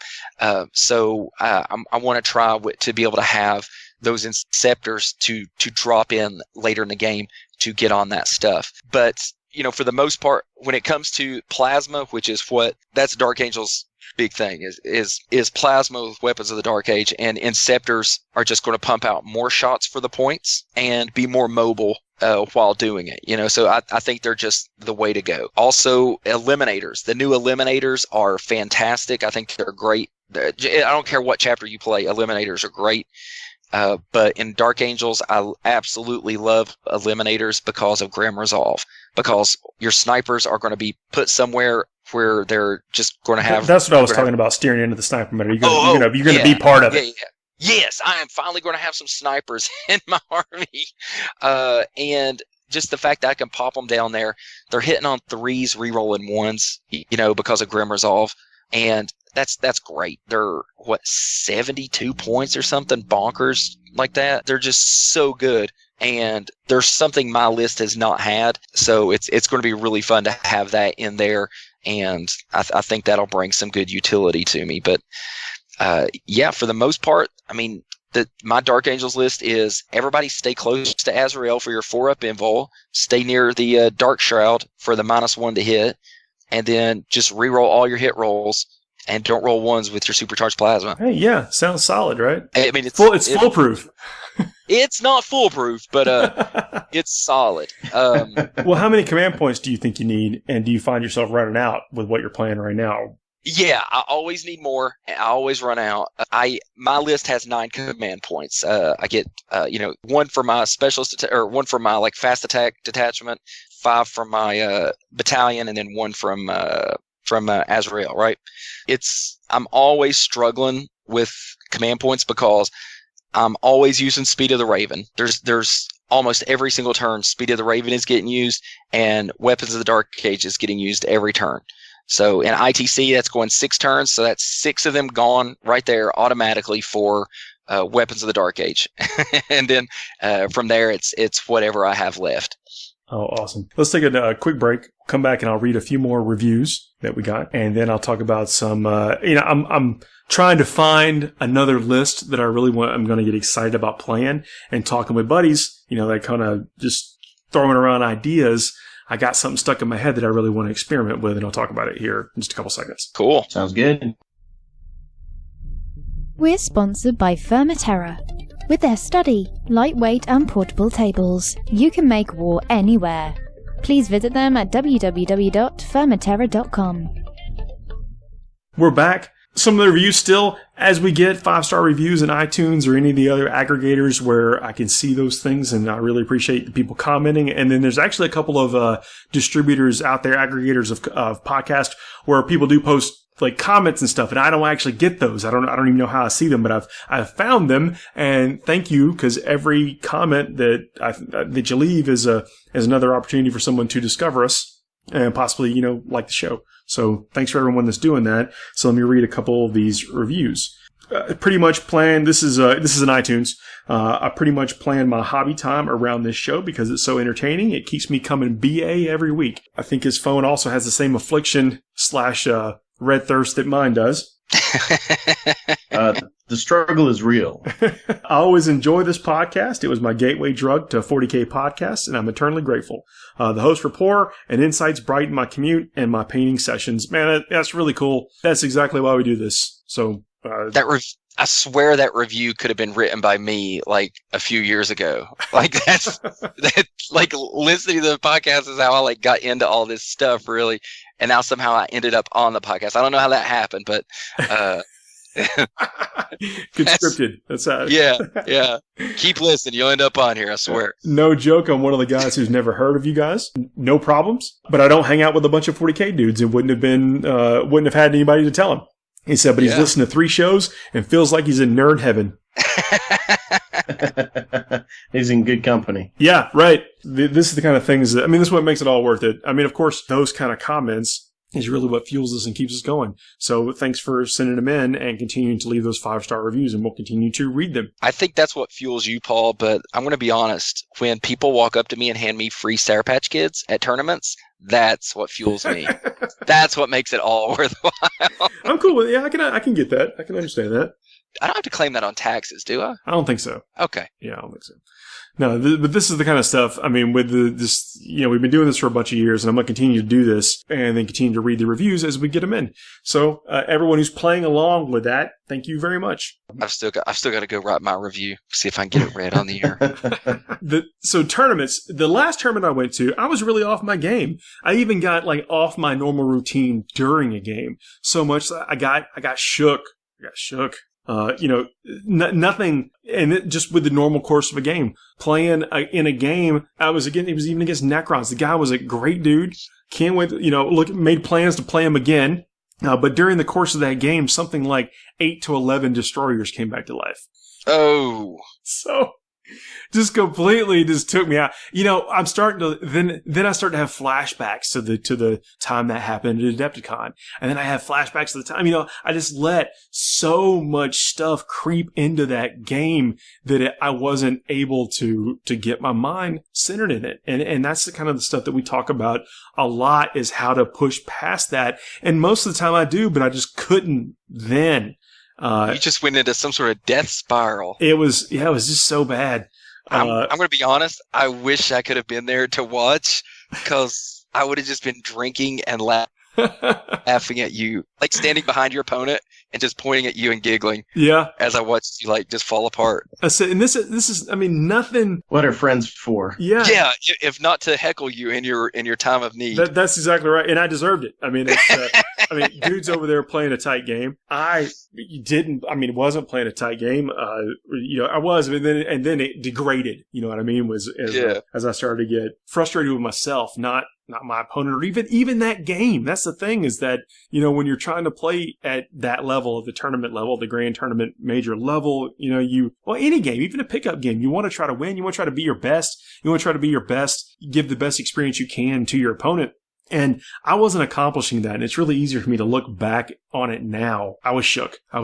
So I want to try to be able to have those Inceptors to drop in later in the game to get on that stuff. But, for the most part, when it comes to plasma, which is that's Dark Angel's big thing, is plasma with weapons of the Dark Age, and Inceptors are just going to pump out more shots for the points and be more mobile while doing it, so I think they're just the way to go. Also, eliminators. The new eliminators are fantastic. I think they're great. I don't care what chapter you play, eliminators are great. But in Dark Angels, I absolutely love eliminators because of Grim Resolve. Because your snipers are going to be put somewhere where they're just going to have. That's what I was talking about. Steering into the sniper meta. You're going to be part of it. Yeah. Yes, I am finally going to have some snipers in my army, and just the fact that I can pop them down there. They're hitting on 3s, rerolling 1s, because of Grim Resolve, and that's great. They're 72 points or something bonkers like that. They're just so good. And there's something my list has not had, so it's going to be really fun to have that in there, and I think that'll bring some good utility to me. But for the most part, I mean, my Dark Angels list is everybody stay close to Azrael for your 4-up invul, stay near the Dark Shroud for the -1 to hit, and then just reroll all your hit rolls. And don't roll 1s with your supercharged plasma. Hey, yeah, sounds solid, right? I mean, it's foolproof. It's not foolproof, but it's solid. Well, how many command points do you think you need, and do you find yourself running out with what you're playing right now? Yeah, I always need more. I always run out. My list has 9 command points. I get 1 for my specialist or 1 for my fast attack detachment, 5 from my battalion, and then 1 from Azrael, right? I'm always struggling with command points because I'm always using Speed of the Raven. There's almost every single turn Speed of the Raven is getting used, and Weapons of the Dark Age is getting used every turn. So in ITC, that's going 6 turns, so that's 6 of them gone right there automatically for Weapons of the Dark Age. And then from there, it's whatever I have left. Oh, awesome. Let's take a quick break. Come back and I'll read a few more reviews that we got. And then I'll talk about some, I'm trying to find another list that I'm going to get excited about playing, and talking with buddies, that kind of just throwing around ideas. I got something stuck in my head that I really want to experiment with, and I'll talk about it here in just a couple seconds. Cool. Sounds good. We're sponsored by Firmaterra. With their sturdy, lightweight and portable tables, you can make war anywhere. Please visit them at www.firmaterra.com. We're back. Some of the reviews still, as we get 5-star reviews in iTunes or any of the other aggregators where I can see those things, and I really appreciate the people commenting. And then there's actually a couple of distributors out there, aggregators of podcasts, where people do post comments and stuff, and I don't actually get those. I don't even know how I see them, but I've found them, and thank you, because every comment that you leave is another opportunity for someone to discover us and possibly like the show. So thanks for everyone that's doing that. So let me read a couple of these reviews. Pretty much plan. This is an iTunes. I pretty much plan my hobby time around this show because it's so entertaining. It keeps me coming BA every week. I think his phone also has the same affliction / red thirst that mine does. The struggle is real. I always enjoy this podcast. It was my gateway drug to 40k podcasts, and I'm eternally grateful. The host rapport and insights brighten my commute and my painting sessions. Man, that's really cool. That's exactly why we do this. So I swear that review could have been written by me a few years ago. That's listening to the podcast is how I got into all this stuff, really. And now somehow I ended up on the podcast. I don't know how that happened, but conscripted. That's how. Yeah. Keep listening. You'll end up on here, I swear. No joke. I'm one of the guys who's never heard of you guys. No problems. But I don't hang out with a bunch of 40k dudes, and wouldn't have had anybody to tell him. He said, but he's listened to 3 shows and feels like he's in nerd heaven. He's in good company. Yeah, right. This is the kind of things this is what makes it all worth it. Of course, those kind of comments is really what fuels us and keeps us going. So thanks for sending them in and continuing to leave those 5-star reviews, and we'll continue to read them. I think that's what fuels you, Paul, but I'm going to be honest. When people walk up to me and hand me free Sour Patch Kids at tournaments, that's what fuels me. That's what makes it all worthwhile. I'm cool with it. Yeah, I can get that. I can understand that. I don't have to claim that on taxes, do I? I don't think so. Okay. Yeah, I don't think so. No, but this is the kind of stuff, with we've been doing this for a bunch of years, and I'm going to continue to do this and then continue to read the reviews as we get them in. So, everyone who's playing along with that, thank you very much. I've still got to go write my review, see if I can get it read on the air. So tournaments, the last tournament I went to, I was really off my game. I even got off my normal routine during a game. So much that I got shook. Nothing, and just with the normal course of a game. Playing in a game, it was even against Necrons. The guy was a great dude. Can't wait. Made plans to play them again. But during the course of that game, something like 8 to 11 destroyers came back to life. Oh. So just completely just took me out. I'm starting to then I start to have flashbacks to the time that happened at Adepticon. And then I have flashbacks to the time, I just let so much stuff creep into that game that I wasn't able to get my mind centered in it. And that's the kind of the stuff that we talk about a lot, is how to push past that. And most of the time I do, but I just couldn't then. You just went into some sort of death spiral. It was just so bad. I'm going to be honest. I wish I could have been there to watch, because I would have just been drinking and laughing at you, like standing behind your opponent and just pointing at you and giggling. Yeah. As I watched you just fall apart. And this is, nothing. What are friends for? Yeah. Yeah. If not to heckle you in your time of need. That's exactly right. And I deserved it. It's, dudes over there playing a tight game. Wasn't playing a tight game. I was, and then it degraded. You know what I mean? As I started to get frustrated with myself, not my opponent, or even that game. That's the thing, is that, when you're trying to play at that level, the tournament level, the grand tournament major level, any game, even a pickup game, you want to try to win. You want to try to be your best. You want to try to be your best, give the best experience you can to your opponent. And I wasn't accomplishing that. And it's really easier for me to look back on it now. I was shook. I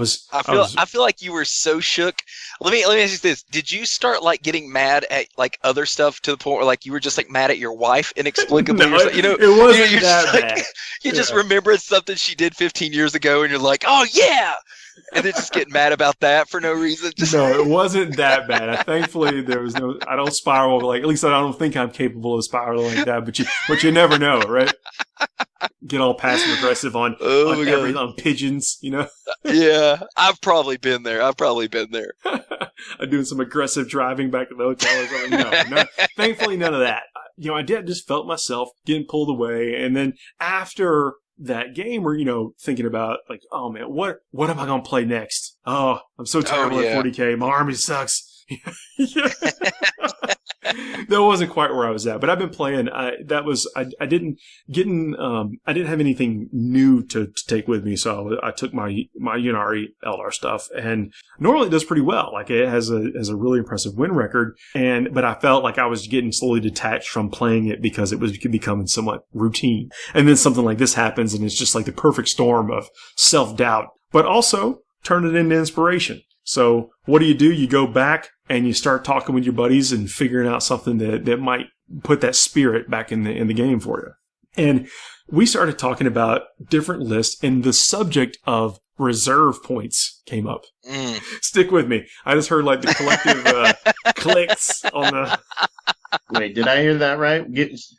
feel like you were so shook. Let me ask you this. Did you start getting mad at other stuff to the point where you were just mad at your wife inexplicably? No, it wasn't that bad. You just remembered something she did 15 years ago and you're like, oh yeah! And then just getting mad about that for no reason. No, it wasn't that bad. Thankfully, there was no. I don't spiral at least I don't think I'm capable of spiraling like that. But you never know, right? Get all passive aggressive on pigeons, Yeah, I've probably been there. I'm doing some aggressive driving back to the hotel or something. No, thankfully none of that. I just felt myself getting pulled away, and then after that game, we're thinking about oh man, what am I gonna play next? Oh, I'm so terrible at 40k. My army sucks. That wasn't quite where I was at, but I've been playing. I didn't have anything new to take with me, so I took my Ynarri Eldar stuff, and normally it does pretty well. It has a really impressive win record, but I felt like I was getting slowly detached from playing it because it was becoming somewhat routine. And then something like this happens, and it's just the perfect storm of self-doubt, but also turn it into inspiration. So what do? You go back and you start talking with your buddies and figuring out something that might put that spirit back in the game for you. And we started talking about different lists, and the subject of reserve points came up. Stick with me. I just heard the collective clicks on the... Wait, did I hear that right?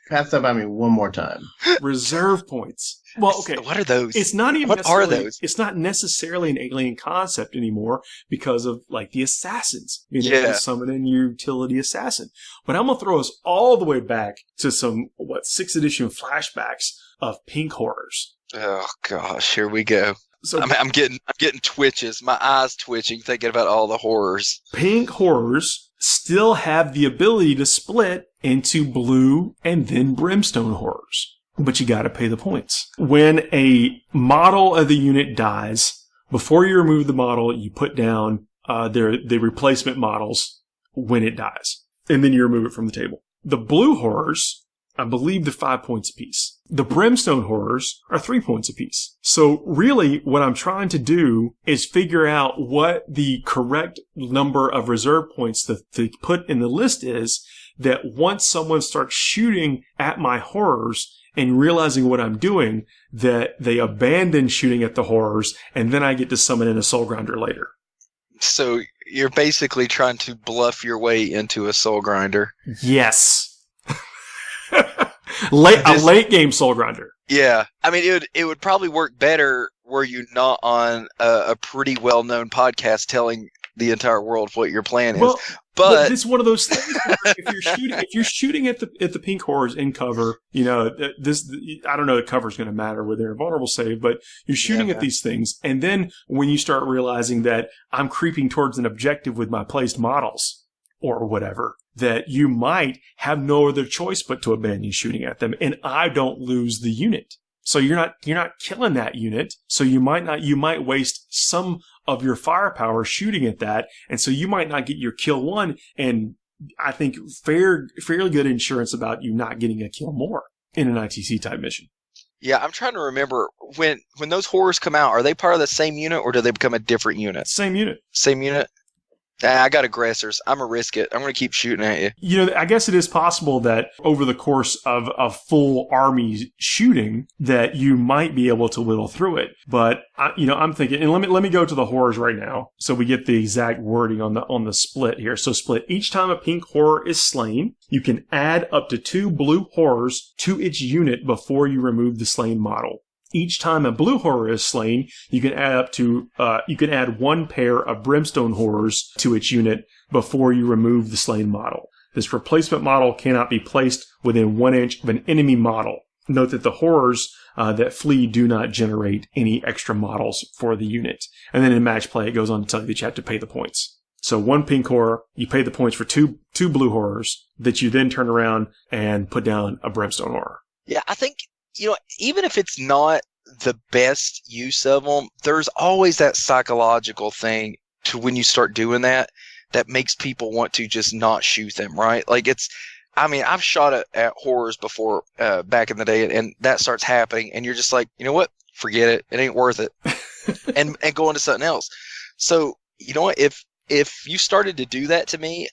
Pass that by me one more time. Reserve points. Well, okay. What are those? It's not even. What are those? It's not necessarily an alien concept anymore because of the assassins. To summon a utility assassin. But I'm gonna throw us all the way back to some 6th edition flashbacks of pink horrors. Oh gosh, here we go. So I'm getting twitches. My eyes twitching thinking about all the horrors. Pink horrors still have the ability to split into blue and then brimstone horrors. But you gotta pay the points. When a model of the unit dies, before you remove the model, you put down the replacement models when it dies. And then you remove it from the table. The blue horrors, I believe, they're 5 points apiece. The brimstone horrors are 3 points apiece. So really, what I'm trying to do is figure out what the correct number of reserve points to put in the list is, that once someone starts shooting at my horrors and realizing what I'm doing, that they abandon shooting at the horrors, and then I get to summon in a Soul Grinder later. So you're basically trying to bluff your way into a Soul Grinder. Yes. A late game Soul Grinder. Yeah. I mean, it would probably work better were you not on a pretty well-known podcast telling the entire world what your plan is. But it's one of those things where if you're shooting at the pink horrors in cover, I don't know, the cover's going to matter with their vulnerable save, but you're shooting at these things, and then when you start realizing that I'm creeping towards an objective with my placed models, or whatever, that you might have no other choice but to abandon shooting at them, and I don't lose the unit. So you're not killing that unit. So you might waste some of your firepower shooting at that, and so you might not get your kill one, and I think fairly good insurance about you not getting a kill more in an ITC type mission. Yeah, I'm trying to remember when those horrors come out, are they part of the same unit or do they become a different unit? Same unit. Same unit? I got aggressors. I'm going to risk it. I'm going to keep shooting at you. You know, I guess it is possible that over the course of a full army shooting that you might be able to whittle through it. But, I'm thinking, and let me go to the horrors right now so we get the exact wording on the split here. So split. Each time a pink horror is slain, you can add up to 2 blue horrors to its unit before you remove the slain model. Each time a blue horror is slain, you can add 1 pair of brimstone horrors to its unit before you remove the slain model. This replacement model cannot be placed within 1 inch of an enemy model. Note that the horrors that flee do not generate any extra models for the unit. And then in match play, it goes on to tell you that you have to pay the points. So 1 pink horror, you pay the points for two blue horrors that you then turn around and put down a brimstone horror. Yeah, I think, even if it's not the best use of them, there's always that psychological thing to when you start doing that makes people want to just not shoot them, right? Like I've shot at horrors before back in the day, and that starts happening, and you're just like, you know what? Forget it. It ain't worth it. and go into something else. So, you know what? If you started to do that to me,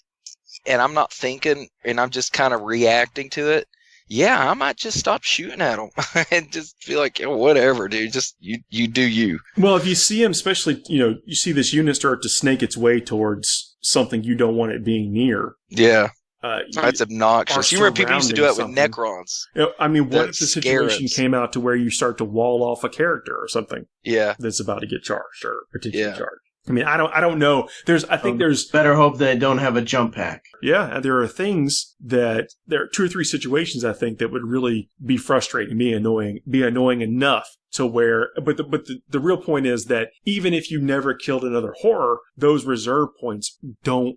and I'm not thinking, and I'm just kind of reacting to it, yeah, I might just stop shooting at them and just be like, whatever, dude. Just you do you. Well, if you see them, especially, you see this unit start to snake its way towards something you don't want it being near. Yeah. That's obnoxious. You remember people used to do that with Necrons. What if the situation came out to where you start to wall off a character or something? Yeah. That's about to get charged or potentially charged. I don't know. There's better hope they don't have a jump pack. Yeah, there are 2 or 3 situations I think that would really be frustrating, be annoying enough to where, but the real point is that even if you never killed another horror, those reserve points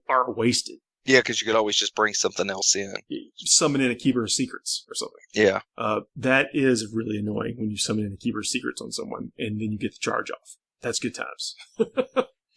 aren't wasted. Yeah, because you could always just bring something else in. Summon in a Keeper of Secrets or something. Yeah. That is really annoying when you summon in a Keeper of Secrets on someone and then you get the charge off. That's good times.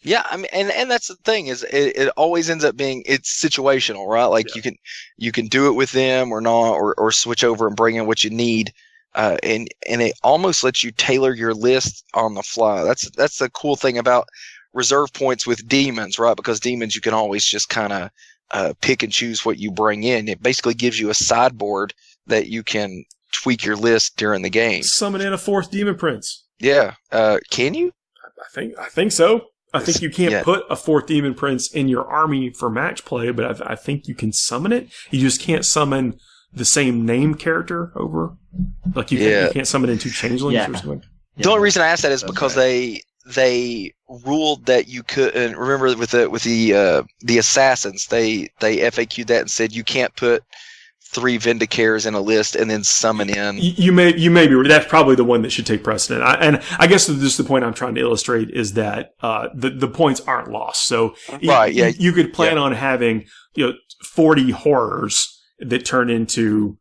Yeah, and that's the thing is it always ends up being it's situational, right? Like you can do it with them or not, or switch over and bring in what you need, and it almost lets you tailor your list on the fly. That's the cool thing about reserve points with demons, right? Because demons you can always just kind of pick and choose what you bring in. It basically gives you a sideboard that you can tweak your list during the game. Summon in a 4th demon prince. Yeah, can you? I think so. I think you can't put a 4th demon prince in your army for match play, but I think you can summon it. You just can't summon the same name character over. Like you can't summon in 2 changelings or something. The only reason I asked that is because they ruled that you couldn't. Remember with the assassins, they FAQ'd that and said you can't put 3 Vindicators in a list and then summon in. You may be. That's probably the one that should take precedent. And I guess just the point I'm trying to illustrate is that the points aren't lost. So you could plan on having 40 horrors that turn into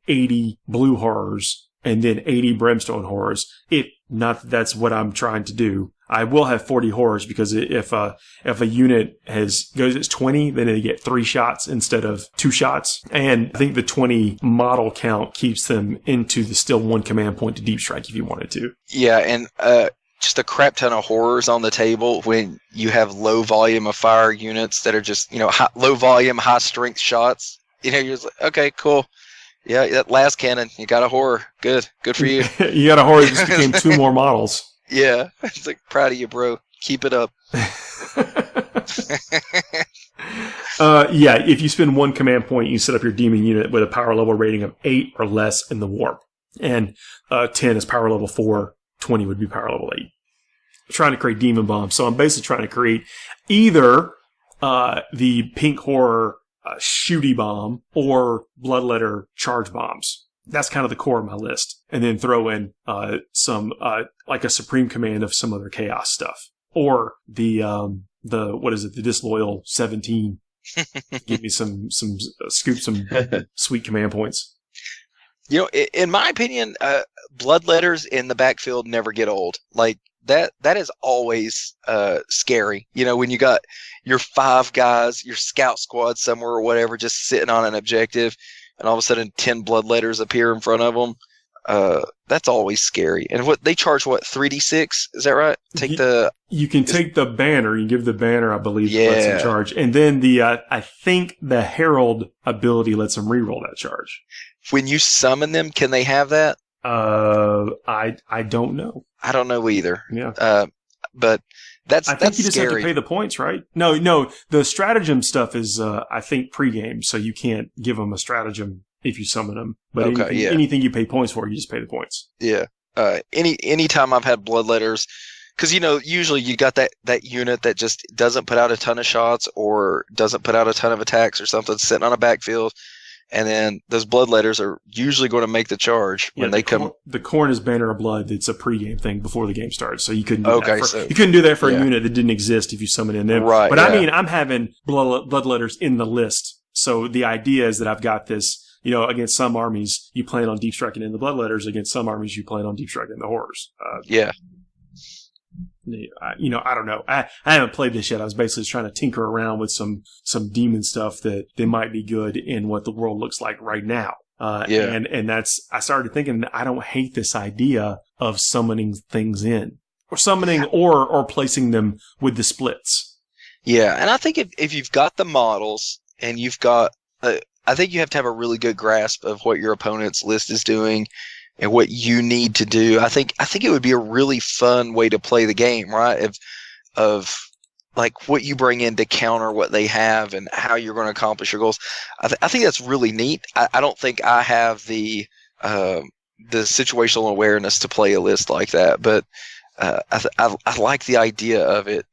80 blue horrors and then 80 brimstone horrors. If not, that's what I'm trying to do. I will have 40 horrors because if a unit goes 20, then they get 3 shots instead of 2 shots. And I think the 20 model count keeps them into the still 1 command point to deep strike if you wanted to. Yeah, and just a crap ton of horrors on the table when you have low volume of fire units that are just low volume, high strength shots. You're just like, okay, cool. Yeah, that last cannon, you got a horror. Good for you. You got a horror that just became 2 more models. Yeah, it's like, proud of you, bro. Keep it up. If you spend 1 command point, you set up your demon unit with a power level rating of 8 or less in the warp. And 10 is power level 4, 20 would be power level 8. I'm trying to create demon bombs. So I'm basically trying to create either the pink horror shooty bomb or bloodletter charge bombs. That's kind of the core of my list. And then throw in some like a supreme command of some other chaos stuff. Or the the disloyal 17. Give me some sweet command points. You know, in my opinion, bloodletters in the backfield never get old. Like that is always scary. You know, when you got your 5 guys, your scout squad somewhere or whatever, just sitting on an objective, and all of a sudden 10 bloodletters appear in front of them. That's always scary. And what they charge, 3d6? Is that right? You can take the banner. You give the banner, I believe, lets them charge, and then I think the Herald ability lets them reroll that charge. When you summon them, can they have that? I don't know. I don't know either. Yeah. But that's I think you just scary. have to pay the points, right? No. The stratagem stuff is, I think, pregame, so you can't give them a stratagem if you summon them. But anything you pay points for, you just pay the points. Yeah. Anytime I've had bloodletters, because usually you got that unit that just doesn't put out a ton of shots or doesn't put out a ton of attacks or something, sitting on a backfield. And then those bloodletters are usually going to make the charge when they come. The Khorne is Banner of Blood. It's a pregame thing before the game starts, so you couldn't do that. You couldn't do that for a unit that didn't exist if you summon in them. Right. But I mean, I'm having bloodletters in the list, so the idea is that I've got this. Against some armies, you plan on deep striking in the bloodletters. Against some armies, you plan on deep striking in the horrors. I don't know. I haven't played this yet. I was basically just trying to tinker around with some demon stuff that they might be good in what the world looks like right now. And I started thinking, I don't hate this idea of summoning things in, or summoning or placing them with the splits. Yeah, and I think if you've got the models and you've got, I think you have to have a really good grasp of what your opponent's list is doing and what you need to do. I think it would be a really fun way to play the game, right? Of like what you bring in to counter what they have and how you're going to accomplish your goals. I think that's really neat. I don't think I have the situational awareness to play a list like that, but I like the idea of it.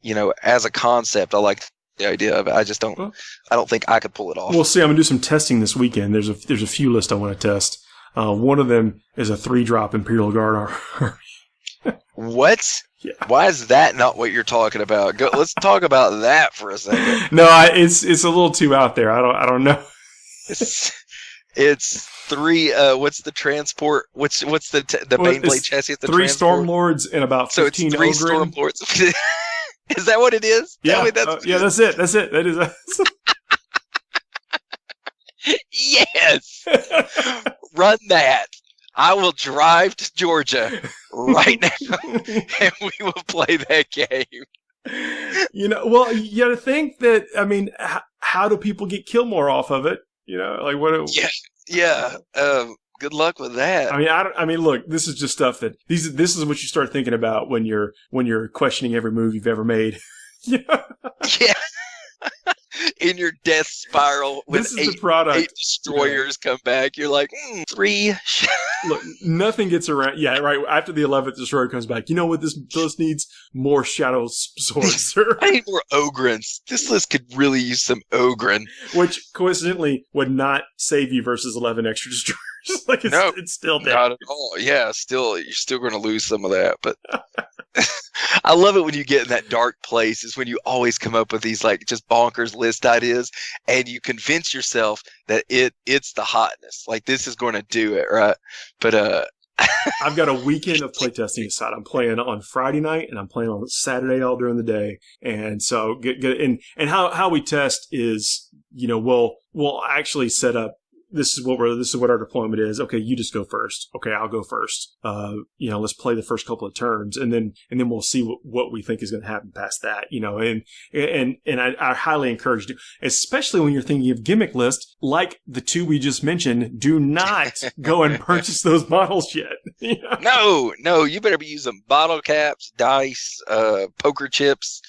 As a concept, I like the idea of it. I just don't. I don't think I could pull it off. We'll see. I'm gonna do some testing this weekend. There's a few lists I want to test. One of them is a 3-drop Imperial Guard army. What? Yeah. Why is that not what you're talking about? Let's talk about that for a second. No, it's a little too out there. I don't know. It's 3. What's the transport? What's the Baneblade chassis at the 3 transport? Stormlords and about 15 so it's 3 Ogren. Stormlords. Is that what it is? Yeah, that's it. That is. Yes. Run that. I will drive to Georgia right now, and we will play that game. Well, you got to think that. I mean, how do people get kill more off of it? Like what? Yeah. Good luck with that. I mean, look, this is just stuff that this is what you start thinking about when you're questioning every move you've ever made. Yeah. In your death spiral, when this is the product. 8 destroyers come back, you're like, 3. Look, nothing gets around. Yeah, right. After the 11th destroyer comes back, you know what this list needs? More shadow swords. I need more Ogrens. This list could really use some Ogren. Which, coincidentally, would not save you versus 11 extra destroyers. Like it's still dead. Not at all. Yeah, you're still going to lose some of that, but I love it when you get in that dark place is when you always come up with these like just bonkers list ideas and you convince yourself that it's the hotness. Like this is going to do it, right? But I've got a weekend of playtesting aside. I'm playing on Friday night and I'm playing on Saturday all during the day. And so get and how we test is, we'll actually set up. This is what our deployment is. Okay, you just go first. Okay, I'll go first. Let's play the first couple of turns, and then we'll see what we think is going to happen past that. And I highly encourage you, especially when you're thinking of gimmick lists like the 2 we just mentioned. Do not go and purchase those models yet. No, you better be using bottle caps, dice, poker chips.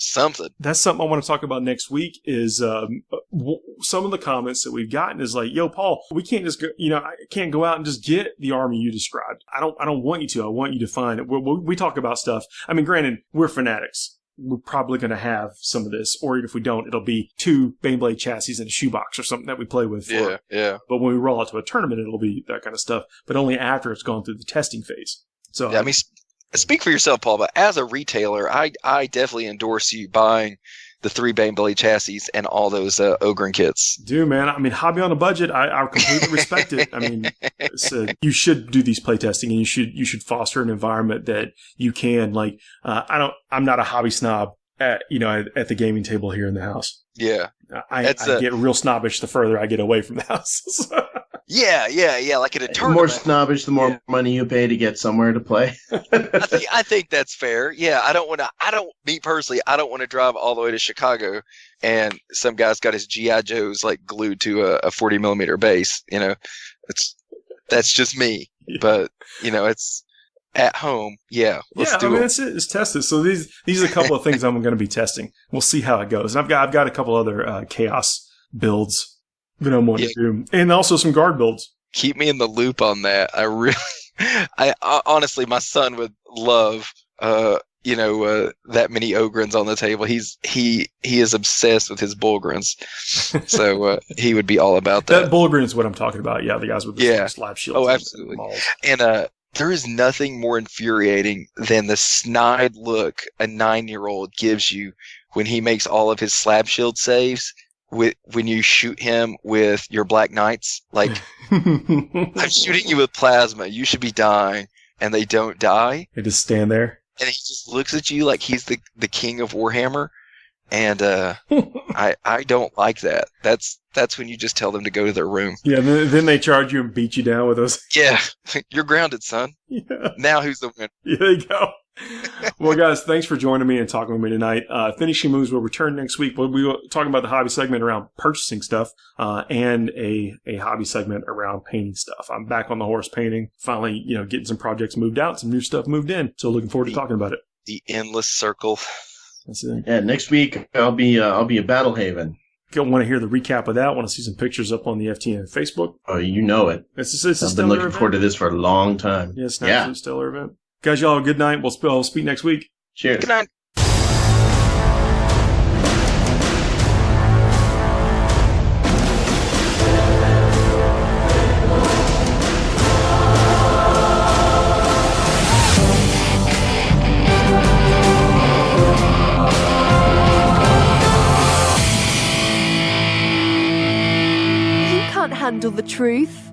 Something. That's something I want to talk about next week is some of the comments that we've gotten is like, yo, Paul, we can't just go, I can't go out and just get the army you described. I don't want you to. I want you to find it. We talk about stuff. I mean, granted, we're fanatics. We're probably going to have some of this, or if we don't, it'll be 2 Baneblade chassis in a shoebox or something that we play with. Yeah. But when we roll out to a tournament, it'll be that kind of stuff, but only after it's gone through the testing phase. So, yeah, I mean, Speak for yourself, Paul, but as a retailer, I definitely endorse you buying the 3 Baneblade chassis and all those Ogren kits. Dude, man, I mean, hobby on a budget, I completely respect it. I mean, you should do these playtesting, and you should foster an environment that you can, like, I'm not a hobby snob at the gaming table here in the house. Yeah. I get real snobbish the further I get away from the house. Yeah, like at a The tournament. more snobbish, the more money you pay to get somewhere to play. I think that's fair. Yeah, me personally, I don't want to drive all the way to Chicago and some guy's got his G.I. Joes like glued to a 40 millimeter base. That's just me. Yeah. But, it's at home. Yeah, let's do it. That's it. Let's test it. So these are a couple of things I'm going to be testing. We'll see how it goes. And I've got a couple other chaos builds that I'm wanting to do, and also some guard builds. Keep me in the loop on that. I honestly, my son would love, that many Ogrins on the table. He is obsessed with his Bullgrins, so he would be all about that. That Bullgrin is what I'm talking about. Yeah, the guys with the slab shields. Oh, absolutely. And there is nothing more infuriating than the snide look a 9-year-old gives you when he makes all of his slab shield saves. When you shoot him with your Black Knights, like, I'm shooting you with plasma, you should be dying, and they don't die. They just stand there. And he just looks at you like he's the king of Warhammer, and I don't like that. That's when you just tell them to go to their room. Yeah, then they charge you and beat you down with those. Yeah, you're grounded, son. Yeah. Now who's the winner? Yeah, there you go. Well, guys, thanks for joining me and talking with me tonight. Finishing Moves will return next week. We'll be talking about the hobby segment around purchasing stuff and a hobby segment around painting stuff. I'm back on the horse painting. Finally, getting some projects moved out, some new stuff moved in. So looking forward to talking about it. The endless circle. That's it. Yeah, next week I'll be at Battle Haven. Want to hear the recap of that? Want to see some pictures up on the FTN Facebook? Oh, you know it. It's a I've been looking forward to this for a long time. Yeah, it's an absolute stellar event. Guys, y'all have a good night. We'll speak next week. Cheers. Good night. You can't handle the truth.